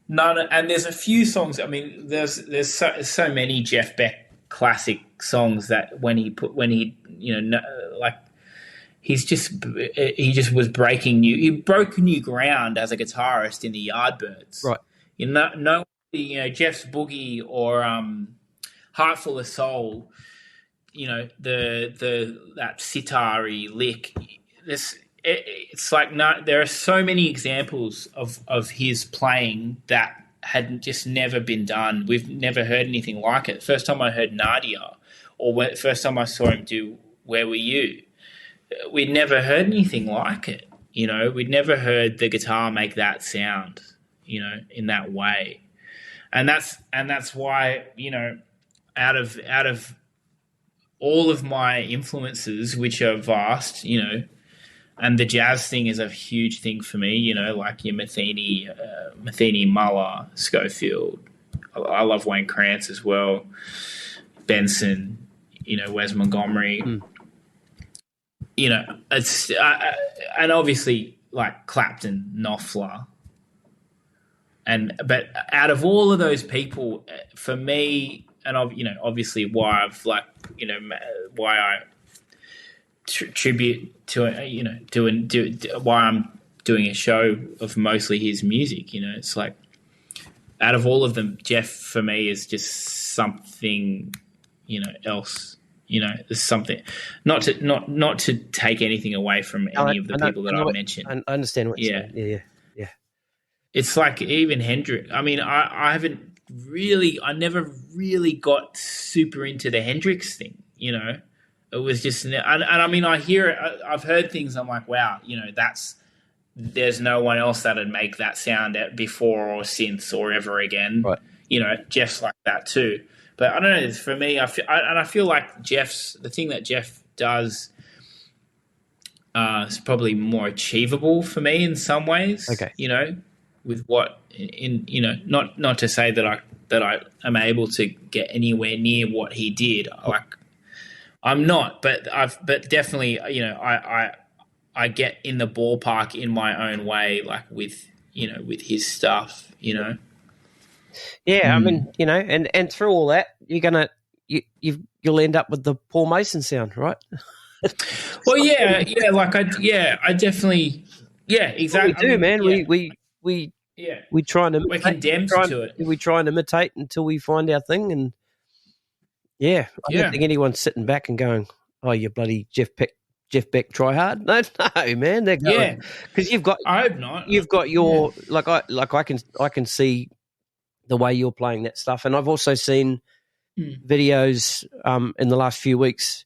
[SPEAKER 2] And there's a few songs. I mean, there's so many Jeff Beck classic songs that when he you know, like he just was he broke new ground as a guitarist in the Yardbirds,
[SPEAKER 1] right?
[SPEAKER 2] You know, Jeff's Boogie or Heartful of Soul. You know, that sitar-y lick. It's like, there are so many examples of his playing that had just never been done. We've never heard anything like it. First time I heard Nadia, or first time I saw him do "Where Were You?" We'd never heard anything like it. You know, we'd never heard the guitar make that sound, you know, in that way. And that's why, you know, out of all of my influences, which are vast, you know, and the jazz thing is a huge thing for me, you know, like your Matheny, Muller, Schofield. I love Wayne Krantz as well, Benson, you know, Wes Montgomery. You know, it's and obviously like Clapton, Knopfler. But out of all of those people, for me, and you know, obviously why I've like, you know, why I tribute to, you know, why I'm doing a show of mostly his music. You know, it's like out of all of them, Jeff for me is just something, you know, else. You know, there's something not to take anything away from any of the people that I mentioned.
[SPEAKER 1] I understand what you're saying. Yeah. It's
[SPEAKER 2] like even Hendrix. I mean, I never really got super into the Hendrix thing, you know. It was just, and I mean, I hear it, I've heard things, I'm like, wow, you know, there's no one else that'd make that sound before or since or ever again.
[SPEAKER 1] Right.
[SPEAKER 2] You know, Jeff's like that too. But I don't know, for me, I feel like the thing that Jeff does is probably more achievable for me in some ways.
[SPEAKER 1] Okay.
[SPEAKER 2] You know, with what in you know, not to say that I am able to get anywhere near what he did. Like I'm not, but definitely, you know, I get in the ballpark in my own way, like with his stuff, you know.
[SPEAKER 1] Yeah, I mean, you know, and through all that, you'll end up with the Paul Mason sound, right?
[SPEAKER 2] Well, yeah, I definitely, exactly.
[SPEAKER 1] We do, man.
[SPEAKER 2] Yeah.
[SPEAKER 1] We try and
[SPEAKER 2] We're
[SPEAKER 1] imitate.
[SPEAKER 2] condemned to it.
[SPEAKER 1] We try and imitate until we find our thing, and I don't think anyone's sitting back and going, "Oh, you bloody Jeff Beck, try hard." No, man, they're going because you've got.
[SPEAKER 2] I hope not.
[SPEAKER 1] You've got your I can see the way you're playing that stuff, and I've also seen videos in the last few weeks,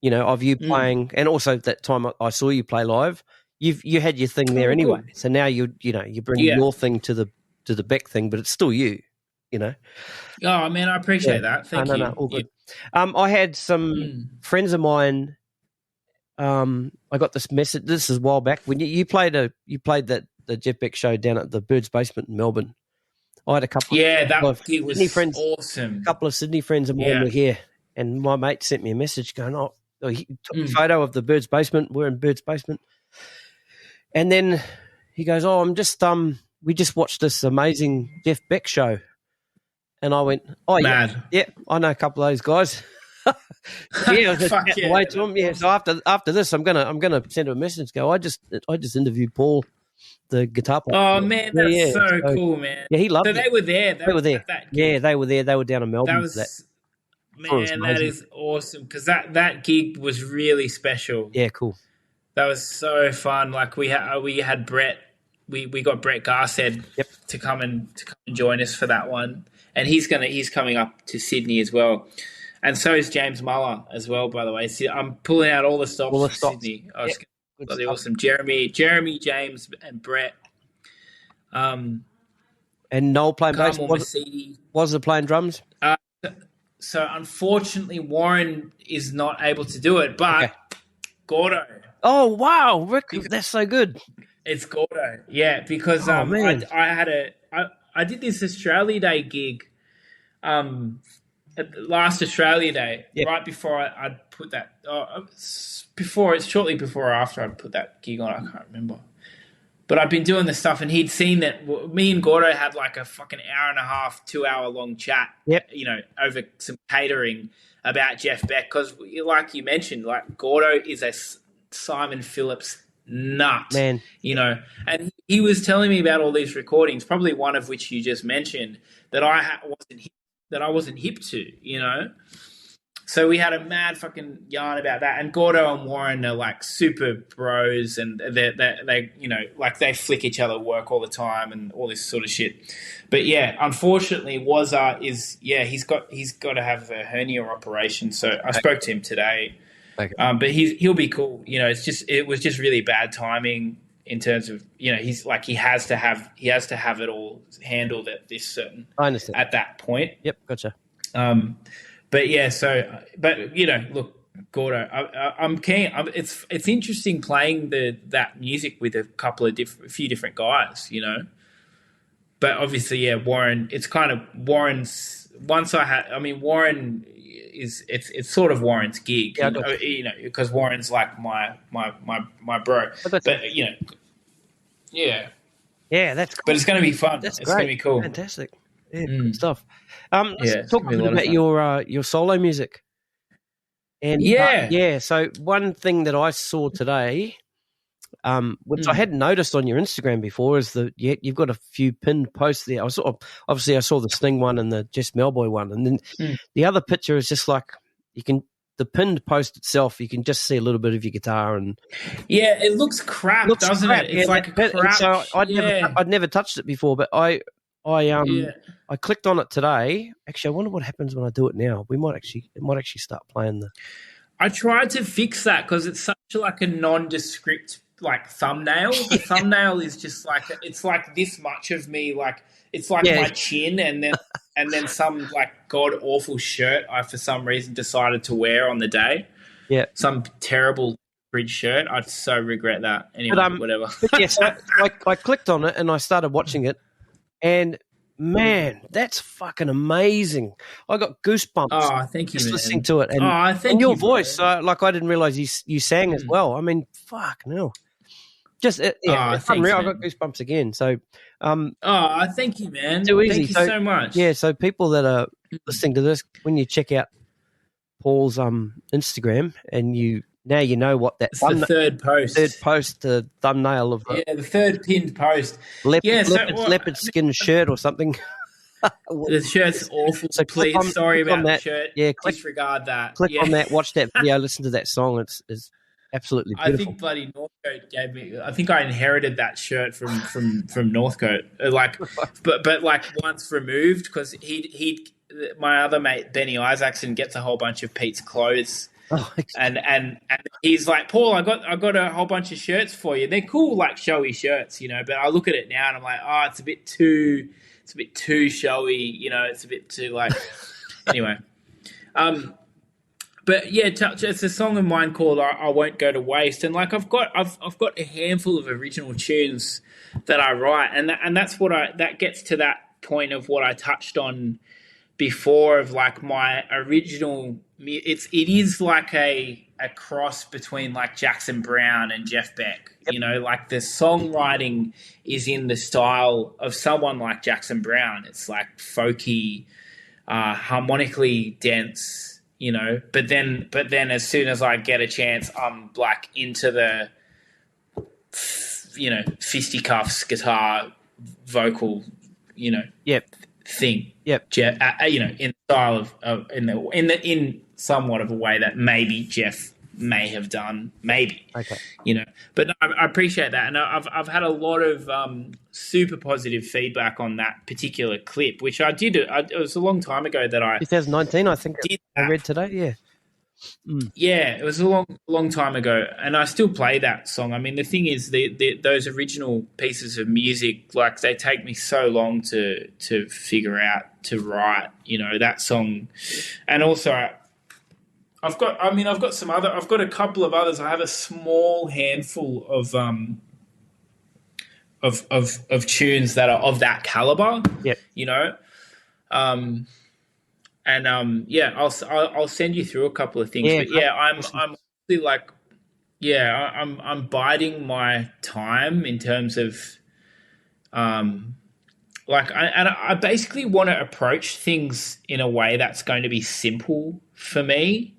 [SPEAKER 1] you know, of you playing, and also that time I saw you play live. You had your thing there anyway, cool. So now you bring your thing to the Beck thing, but it's still you know.
[SPEAKER 2] Oh man, I appreciate that. Thank you.
[SPEAKER 1] No, all good. I had some friends of mine. I got this message. This is a while back when you played the Jeff Beck show down at the Bird's Basement in Melbourne. I had a couple.
[SPEAKER 2] That
[SPEAKER 1] of
[SPEAKER 2] it was
[SPEAKER 1] Sydney friends,
[SPEAKER 2] awesome.
[SPEAKER 1] A couple of Sydney friends of mine were here, and my mate sent me a message going, he took a photo of the Bird's Basement. We're in Bird's Basement, and then he goes, I'm just we just watched this amazing Jeff Beck show, and I went,
[SPEAKER 2] mad.
[SPEAKER 1] Yeah, I know a couple of those guys. I was just away to him. Yeah, so after this, I'm gonna send him a message. Go, I just interviewed Paul, the guitar player.
[SPEAKER 2] Oh man, that's so cool, man.
[SPEAKER 1] Yeah, he loved it.
[SPEAKER 2] So they were there.
[SPEAKER 1] They were there. Yeah, they were there. They were down in Melbourne.
[SPEAKER 2] That is awesome because that gig was really special.
[SPEAKER 1] Yeah, cool.
[SPEAKER 2] That was so fun. Like we had Brett. We got Brett Garsed to come and join us for that one, and he's coming up to Sydney as well. And so is James Muller as well, by the way. See, I'm pulling out all the stops from Sydney. Oh, it's bloody awesome. Jeremy, James, and Brett.
[SPEAKER 1] And Noel playing bass. Was it playing drums?
[SPEAKER 2] So unfortunately, Warren is not able to do it, but Gordo.
[SPEAKER 1] Oh wow, Rick, that's so good.
[SPEAKER 2] It's Gordo, because I did this Australia Day gig. Last Australia Day, right before I'd put that, shortly before or after I'd put that gig on, I can't remember. But I'd been doing the stuff, and he'd seen that me and Gordo had like a fucking hour and a half, 2 hour long chat, you know, over some catering about Jeff Beck. Because, like you mentioned, like Gordo is a Simon Phillips nut,
[SPEAKER 1] man,
[SPEAKER 2] you know, and he was telling me about all these recordings, probably one of which you just mentioned, that I wasn't hip to, you know. So we had a mad fucking yarn about that. And Gordo and Warren are like super bros, and they you know, like they flick each other work all the time and all this sort of shit. But yeah, unfortunately, he's got to have a hernia operation. So I spoke to him today.
[SPEAKER 1] Okay.
[SPEAKER 2] But he'll be cool. You know, it was just really bad timing in terms of, you know, he's like he has to have it all handled at this certain.
[SPEAKER 1] I understand
[SPEAKER 2] at that point.
[SPEAKER 1] Yep, gotcha.
[SPEAKER 2] But yeah, but you know, look, Gordo, I'm keen. It's interesting playing that music with a few different guys, you know. But obviously, Warren. It's kind of Warren's. Warren is it's sort of Warren's gig, you know, because Warren's like my bro. But you know,
[SPEAKER 1] that's cool.
[SPEAKER 2] But it's going to be fun.
[SPEAKER 1] That's
[SPEAKER 2] it's going to be cool.
[SPEAKER 1] Fantastic. Yeah, good stuff. Let's talk a bit about your solo music. And so one thing that I saw today, which I hadn't noticed on your Instagram before, is that you've got a few pinned posts there. I saw the Sting one and the Jess Mauboy one, and then the other picture is just like the pinned post itself. You can just see a little bit of your guitar, and
[SPEAKER 2] it looks crap, doesn't it? It's like a crap.
[SPEAKER 1] So I'd never touched it before, but I clicked on it today. Actually, I wonder what happens when I do it now. It might actually start playing the.
[SPEAKER 2] I tried to fix that because it's such like a nondescript like thumbnail. The thumbnail is just like it's like this much of me, like it's like my chin, and then some like god awful shirt I for some reason decided to wear on the day.
[SPEAKER 1] Yeah,
[SPEAKER 2] some terrible Bridge shirt. I'd so regret that. Anyway, whatever.
[SPEAKER 1] But yes, I clicked on it and I started watching it, and man, that's fucking amazing. I got goosebumps.
[SPEAKER 2] Oh, thank you,
[SPEAKER 1] just
[SPEAKER 2] man.
[SPEAKER 1] listening to it,
[SPEAKER 2] and
[SPEAKER 1] your voice. I didn't realize you sang as well. I mean, fuck no. Just it's unreal. I got goosebumps again. So,
[SPEAKER 2] thank you, man.
[SPEAKER 1] Too easy.
[SPEAKER 2] Thank you so much.
[SPEAKER 1] Yeah. So people that are listening to this, when you check out Paul's Instagram, and now you know what that
[SPEAKER 2] the third post,
[SPEAKER 1] the thumbnail of
[SPEAKER 2] the third pinned post,
[SPEAKER 1] leopard skin shirt or something.
[SPEAKER 2] The shirt's awful. So please, sorry about that shirt. Yeah, disregard that.
[SPEAKER 1] Click on that. Watch that video. Listen to that song. It's absolutely beautiful.
[SPEAKER 2] I think bloody Northcote gave me. I think I inherited that shirt from Northcote. But like once removed, because my other mate Benny Isaacson gets a whole bunch of Pete's clothes. Oh, and he's like, Paul, I got a whole bunch of shirts for you. They're cool, like showy shirts, but I look at it now and I'm like, oh, it's a bit too showy, it's a bit too like. Anyway, but yeah, it's a song of mine called "I Won't Go to Waste," and like I've got a handful of original tunes that I write, and that's that gets to that point of what I touched on before of like my original. It is like a cross between like Jackson Browne and Jeff Beck. Yep. Like the songwriting is in the style of someone like Jackson Browne. It's like folky, harmonically dense, But then as soon as I get a chance, I'm like into the, fisticuffs guitar vocal,
[SPEAKER 1] Yep.
[SPEAKER 2] thing.
[SPEAKER 1] Yep.
[SPEAKER 2] In style of in somewhat of a way that maybe Jeff may have done, maybe.
[SPEAKER 1] Okay.
[SPEAKER 2] But no, I appreciate that, and I've had a lot of super positive feedback on that particular clip, which I did. It was a long time ago that
[SPEAKER 1] 2019, I think. I read today. Yeah.
[SPEAKER 2] Yeah, it was a long time ago, and I still play that song. I mean, the thing is, those original pieces of music, like they take me so long to figure out, to write, that song, and also I've got a couple of others. I have a small handful of tunes that are of that caliber.
[SPEAKER 1] Yep.
[SPEAKER 2] I'll send you through a couple of things.
[SPEAKER 1] Yeah,
[SPEAKER 2] but I'm really like, I'm biding my time in terms of, I basically want to approach things in a way that's going to be simple for me,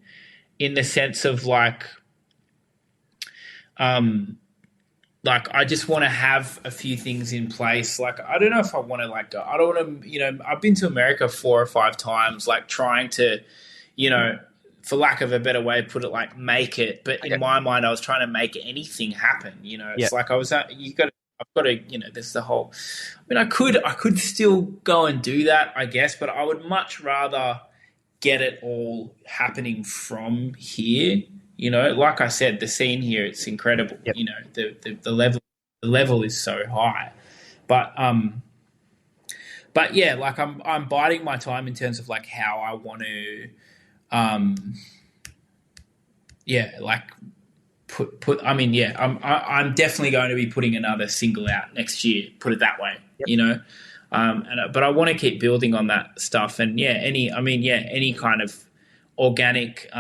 [SPEAKER 2] in the sense of like I just want to have a few things in place. Like, I don't know if I want to like go. I don't want to, I've been to America 4 or 5 times, like trying to, for lack of a better way to put it, like make it. But in my mind, I was trying to make anything happen. It's like I've got to, there's the whole. I mean, I could still go and do that, I guess, but I would much rather get it all happening from here. Like I said, the scene here, it's incredible.
[SPEAKER 1] Yep.
[SPEAKER 2] The level is so high. But yeah, like I'm biding my time in terms of like how I want to I'm definitely going to be putting another single out next year, put it that way.
[SPEAKER 1] Yep.
[SPEAKER 2] But I want to keep building on that stuff, and any kind of organic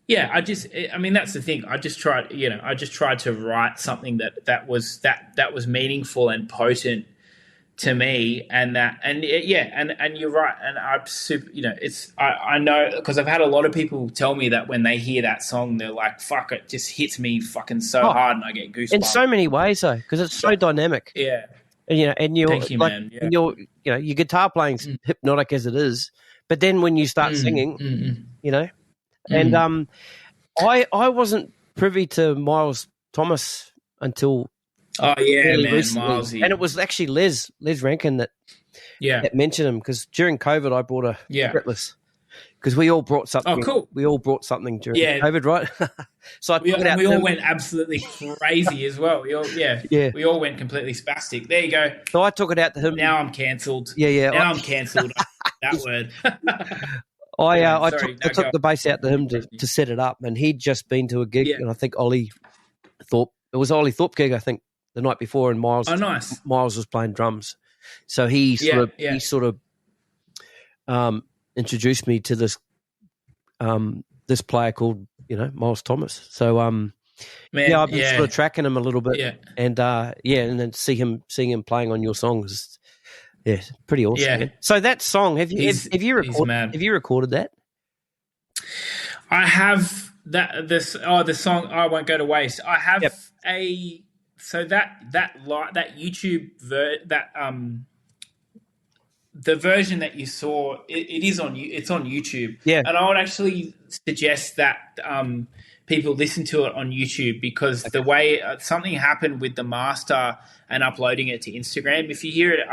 [SPEAKER 2] that's the thing. I just tried to write something that was meaningful and potent to me, and you're right. And I'm super, I know, because I've had a lot of people tell me that when they hear that song, they're like, fuck, it just hits me fucking so hard, and I get goosebumps.
[SPEAKER 1] In so many ways though, because it's so dynamic.
[SPEAKER 2] Yeah.
[SPEAKER 1] And you're
[SPEAKER 2] thank you,
[SPEAKER 1] like,
[SPEAKER 2] man. Yeah.
[SPEAKER 1] And your guitar playing's hypnotic as it is, but then when you start singing, and I wasn't privy to Miles Thomas until
[SPEAKER 2] recently.
[SPEAKER 1] Milesy. And it was actually Les Rankin that mentioned him, because during COVID I brought a fretless, because we all brought something.
[SPEAKER 2] Oh, cool.
[SPEAKER 1] We all brought something during COVID, right? So
[SPEAKER 2] we all went absolutely crazy as well. We all went completely spastic. There you go.
[SPEAKER 1] So I took it out to him.
[SPEAKER 2] Now I'm cancelled.
[SPEAKER 1] Yeah.
[SPEAKER 2] Now I'm cancelled. That word.
[SPEAKER 1] I
[SPEAKER 2] Sorry,
[SPEAKER 1] took,
[SPEAKER 2] go.
[SPEAKER 1] the bass out to him to set it up, and he'd just been to a gig, and I think Ollie Thorpe gig, I think, the night before, and Miles was playing drums, so he sort of introduced me to this this player called Miles Thomas. So I've been sort of tracking him a little bit, and then seeing him playing on your songs, pretty awesome. Yeah. So that song, have you recorded that?
[SPEAKER 2] I have the song "I Won't Go to Waste." I have that YouTube the version that you saw, it's on YouTube. Yeah. And I would actually suggest that people listen to it on YouTube, because the way something happened with the master and uploading it to Instagram, if you hear it,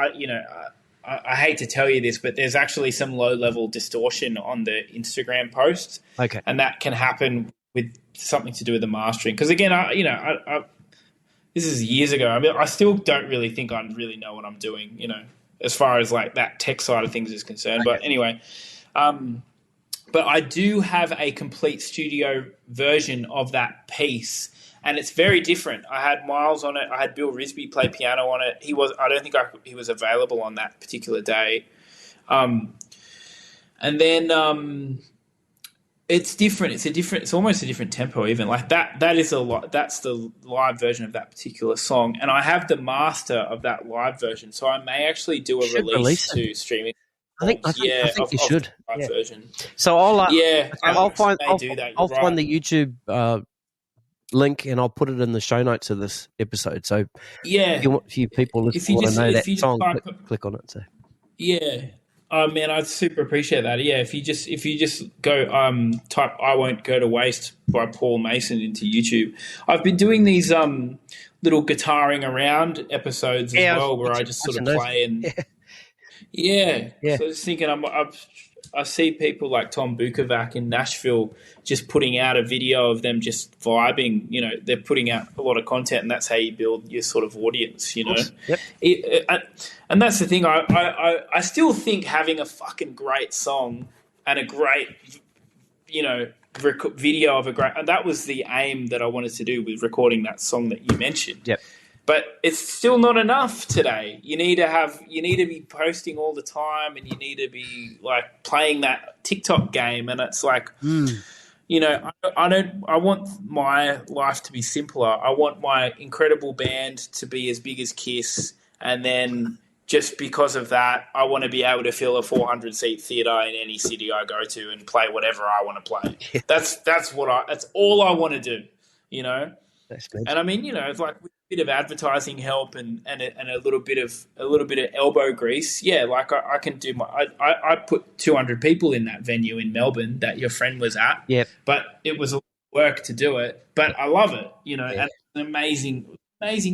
[SPEAKER 2] I hate to tell you this, but there's actually some low-level distortion on the Instagram post. Okay. And that can happen with something to do with the mastering. Because again, this is years ago. I mean, I still don't really think I really know what I'm doing, as far as like that tech side of things is concerned. Okay. But anyway, but I do have a complete studio version of that piece, and it's very different. I had Miles on it. I had Bill Risby play piano on it. I don't think he was available on that particular day. And then it's different. It's almost a different tempo even. Like that is a lot. That's the live version of that particular song. And I have the master of that live version. So I may actually do a release to streaming. I think
[SPEAKER 1] you should.
[SPEAKER 2] Live version.
[SPEAKER 1] So I'll find the YouTube link, and I'll put it in the show notes of this episode. So if you want a few people listening want to know that song, click on it. So
[SPEAKER 2] oh man, I'd super appreciate that. Yeah, if you just go type "I Won't Go to Waste" by Paul Mason into YouTube. I've been doing these little guitaring around episodes as well, where I just sort of play and So I was thinking, I see people like Tom Bukovac in Nashville just putting out a video of them just vibing. They're putting out a lot of content, and that's how you build your sort of audience. Yep. And that's the thing. I still think having a fucking great song and a great, video of a great, and that was the aim that I wanted to do with recording that song that you mentioned. Yep. But it's still not enough today. You need to be posting all the time, and you need to be like playing that TikTok game. And it's like, I want my life to be simpler. I want my incredible band to be as big as Kiss. And then just because of that, I want to be able to fill a 400-seat theater in any city I go to and play whatever I want to play. Yeah. That's all I want to do, And I mean, it's like with a bit of advertising help and a little bit of elbow grease. Yeah, like I can do I put 200 people in that venue in Melbourne that your friend was at. Yeah. But it was a lot of work to do it. But I love it, and it's an amazing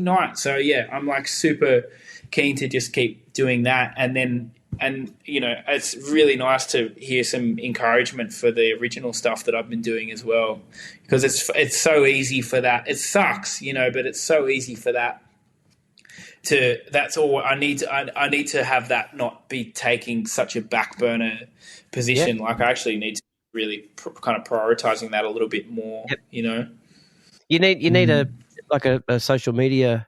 [SPEAKER 2] night. So yeah, I'm like super keen to just keep doing that, and it's really nice to hear some encouragement for the original stuff that I've been doing as well, because it's so easy for that. It sucks, but it's so easy for that. That's all I need. I need to have that not be taking such a back burner position. Yeah. Like I actually need to really kind of prioritizing that a little bit more. Yep.
[SPEAKER 1] You need a social media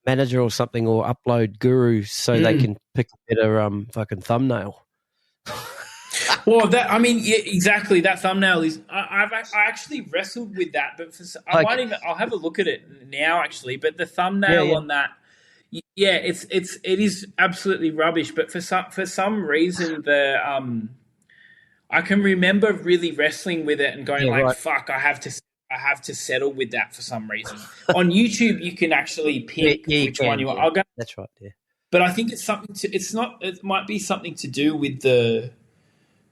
[SPEAKER 1] manager or something, or upload guru, so they can pick a better fucking thumbnail.
[SPEAKER 2] Well, exactly. That thumbnail is. I actually wrestled with that, but I'll have a look at it now actually. But the thumbnail on that, it is absolutely rubbish. But for some reason, I can remember really wrestling with it and going fuck, I have to settle with that for some reason. On YouTube, you can actually pick which one you want. I'll go.
[SPEAKER 1] That's right. Yeah.
[SPEAKER 2] But I think it's something to. It's not. It might be something to do with the.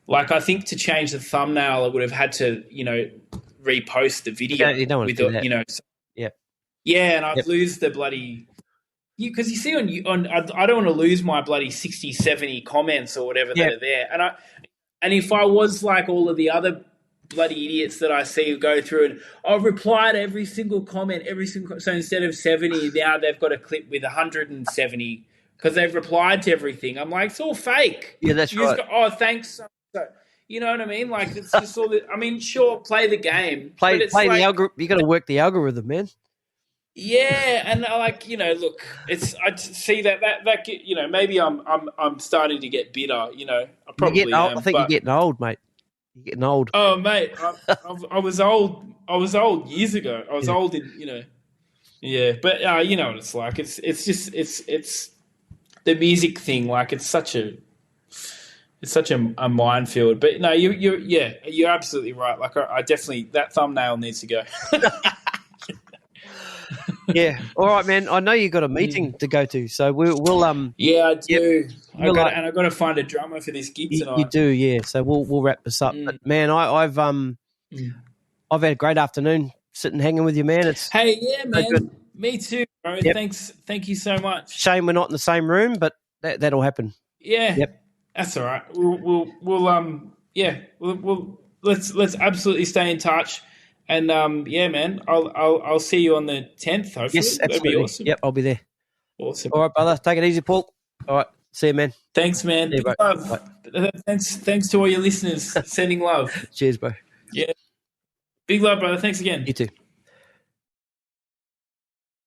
[SPEAKER 2] Like I think to change the thumbnail, I would have had to repost the video.
[SPEAKER 1] You don't want to do that.
[SPEAKER 2] Yeah, and I'd lose the bloody. Because you see on I don't want to lose my bloody 60, 70 comments or whatever that are there, and if I was like all of the other bloody idiots that I see go through and I'll reply to every single comment, so instead of 70, now they've got a clip with 170 because they've replied to everything. I'm like, it's all fake.
[SPEAKER 1] Yeah, that's right.
[SPEAKER 2] Oh, thanks. So, You know what I mean? Like it's just all. I mean, sure, play the game,
[SPEAKER 1] Play
[SPEAKER 2] but it's
[SPEAKER 1] the
[SPEAKER 2] like,
[SPEAKER 1] algorithm. You got to work the algorithm, man.
[SPEAKER 2] yeah, and like look, I see that maybe I'm starting to get bitter. I probably am.
[SPEAKER 1] I think you're getting old, mate. You're getting old.
[SPEAKER 2] Oh, mate, I was old. I was old years ago. I was old in. Yeah, but you know what it's like. It's just it's the music thing. Like it's such a minefield. But no, you're absolutely right. Like I definitely, that thumbnail needs to go.
[SPEAKER 1] Yeah. All right, man. I know you got a meeting to go to, so we'll
[SPEAKER 2] Yeah, I do.
[SPEAKER 1] Yep.
[SPEAKER 2] I got to find a drummer for this gig tonight.
[SPEAKER 1] You do, yeah. So we'll wrap this up. But man, I've had a great afternoon sitting hanging with you, man.
[SPEAKER 2] Hey, yeah,
[SPEAKER 1] so
[SPEAKER 2] man.
[SPEAKER 1] good.
[SPEAKER 2] Me too, bro.
[SPEAKER 1] Yep.
[SPEAKER 2] Thank you so much.
[SPEAKER 1] Shame we're not in the same room, but that'll happen.
[SPEAKER 2] Yeah.
[SPEAKER 1] Yep.
[SPEAKER 2] That's all right. We'll let's absolutely stay in touch. And yeah, man, I'll see you on the 10th. Hopefully,
[SPEAKER 1] Yes, absolutely.
[SPEAKER 2] That'd be awesome.
[SPEAKER 1] Yep, I'll be there.
[SPEAKER 2] Awesome.
[SPEAKER 1] All right, brother. Take it easy, Paul. All right. See you, man.
[SPEAKER 2] Thanks, man.
[SPEAKER 1] Yeah,
[SPEAKER 2] Big love. Thanks to all your listeners. Sending love.
[SPEAKER 1] Cheers, bro.
[SPEAKER 2] Yeah. Big love, brother. Thanks again.
[SPEAKER 1] You too.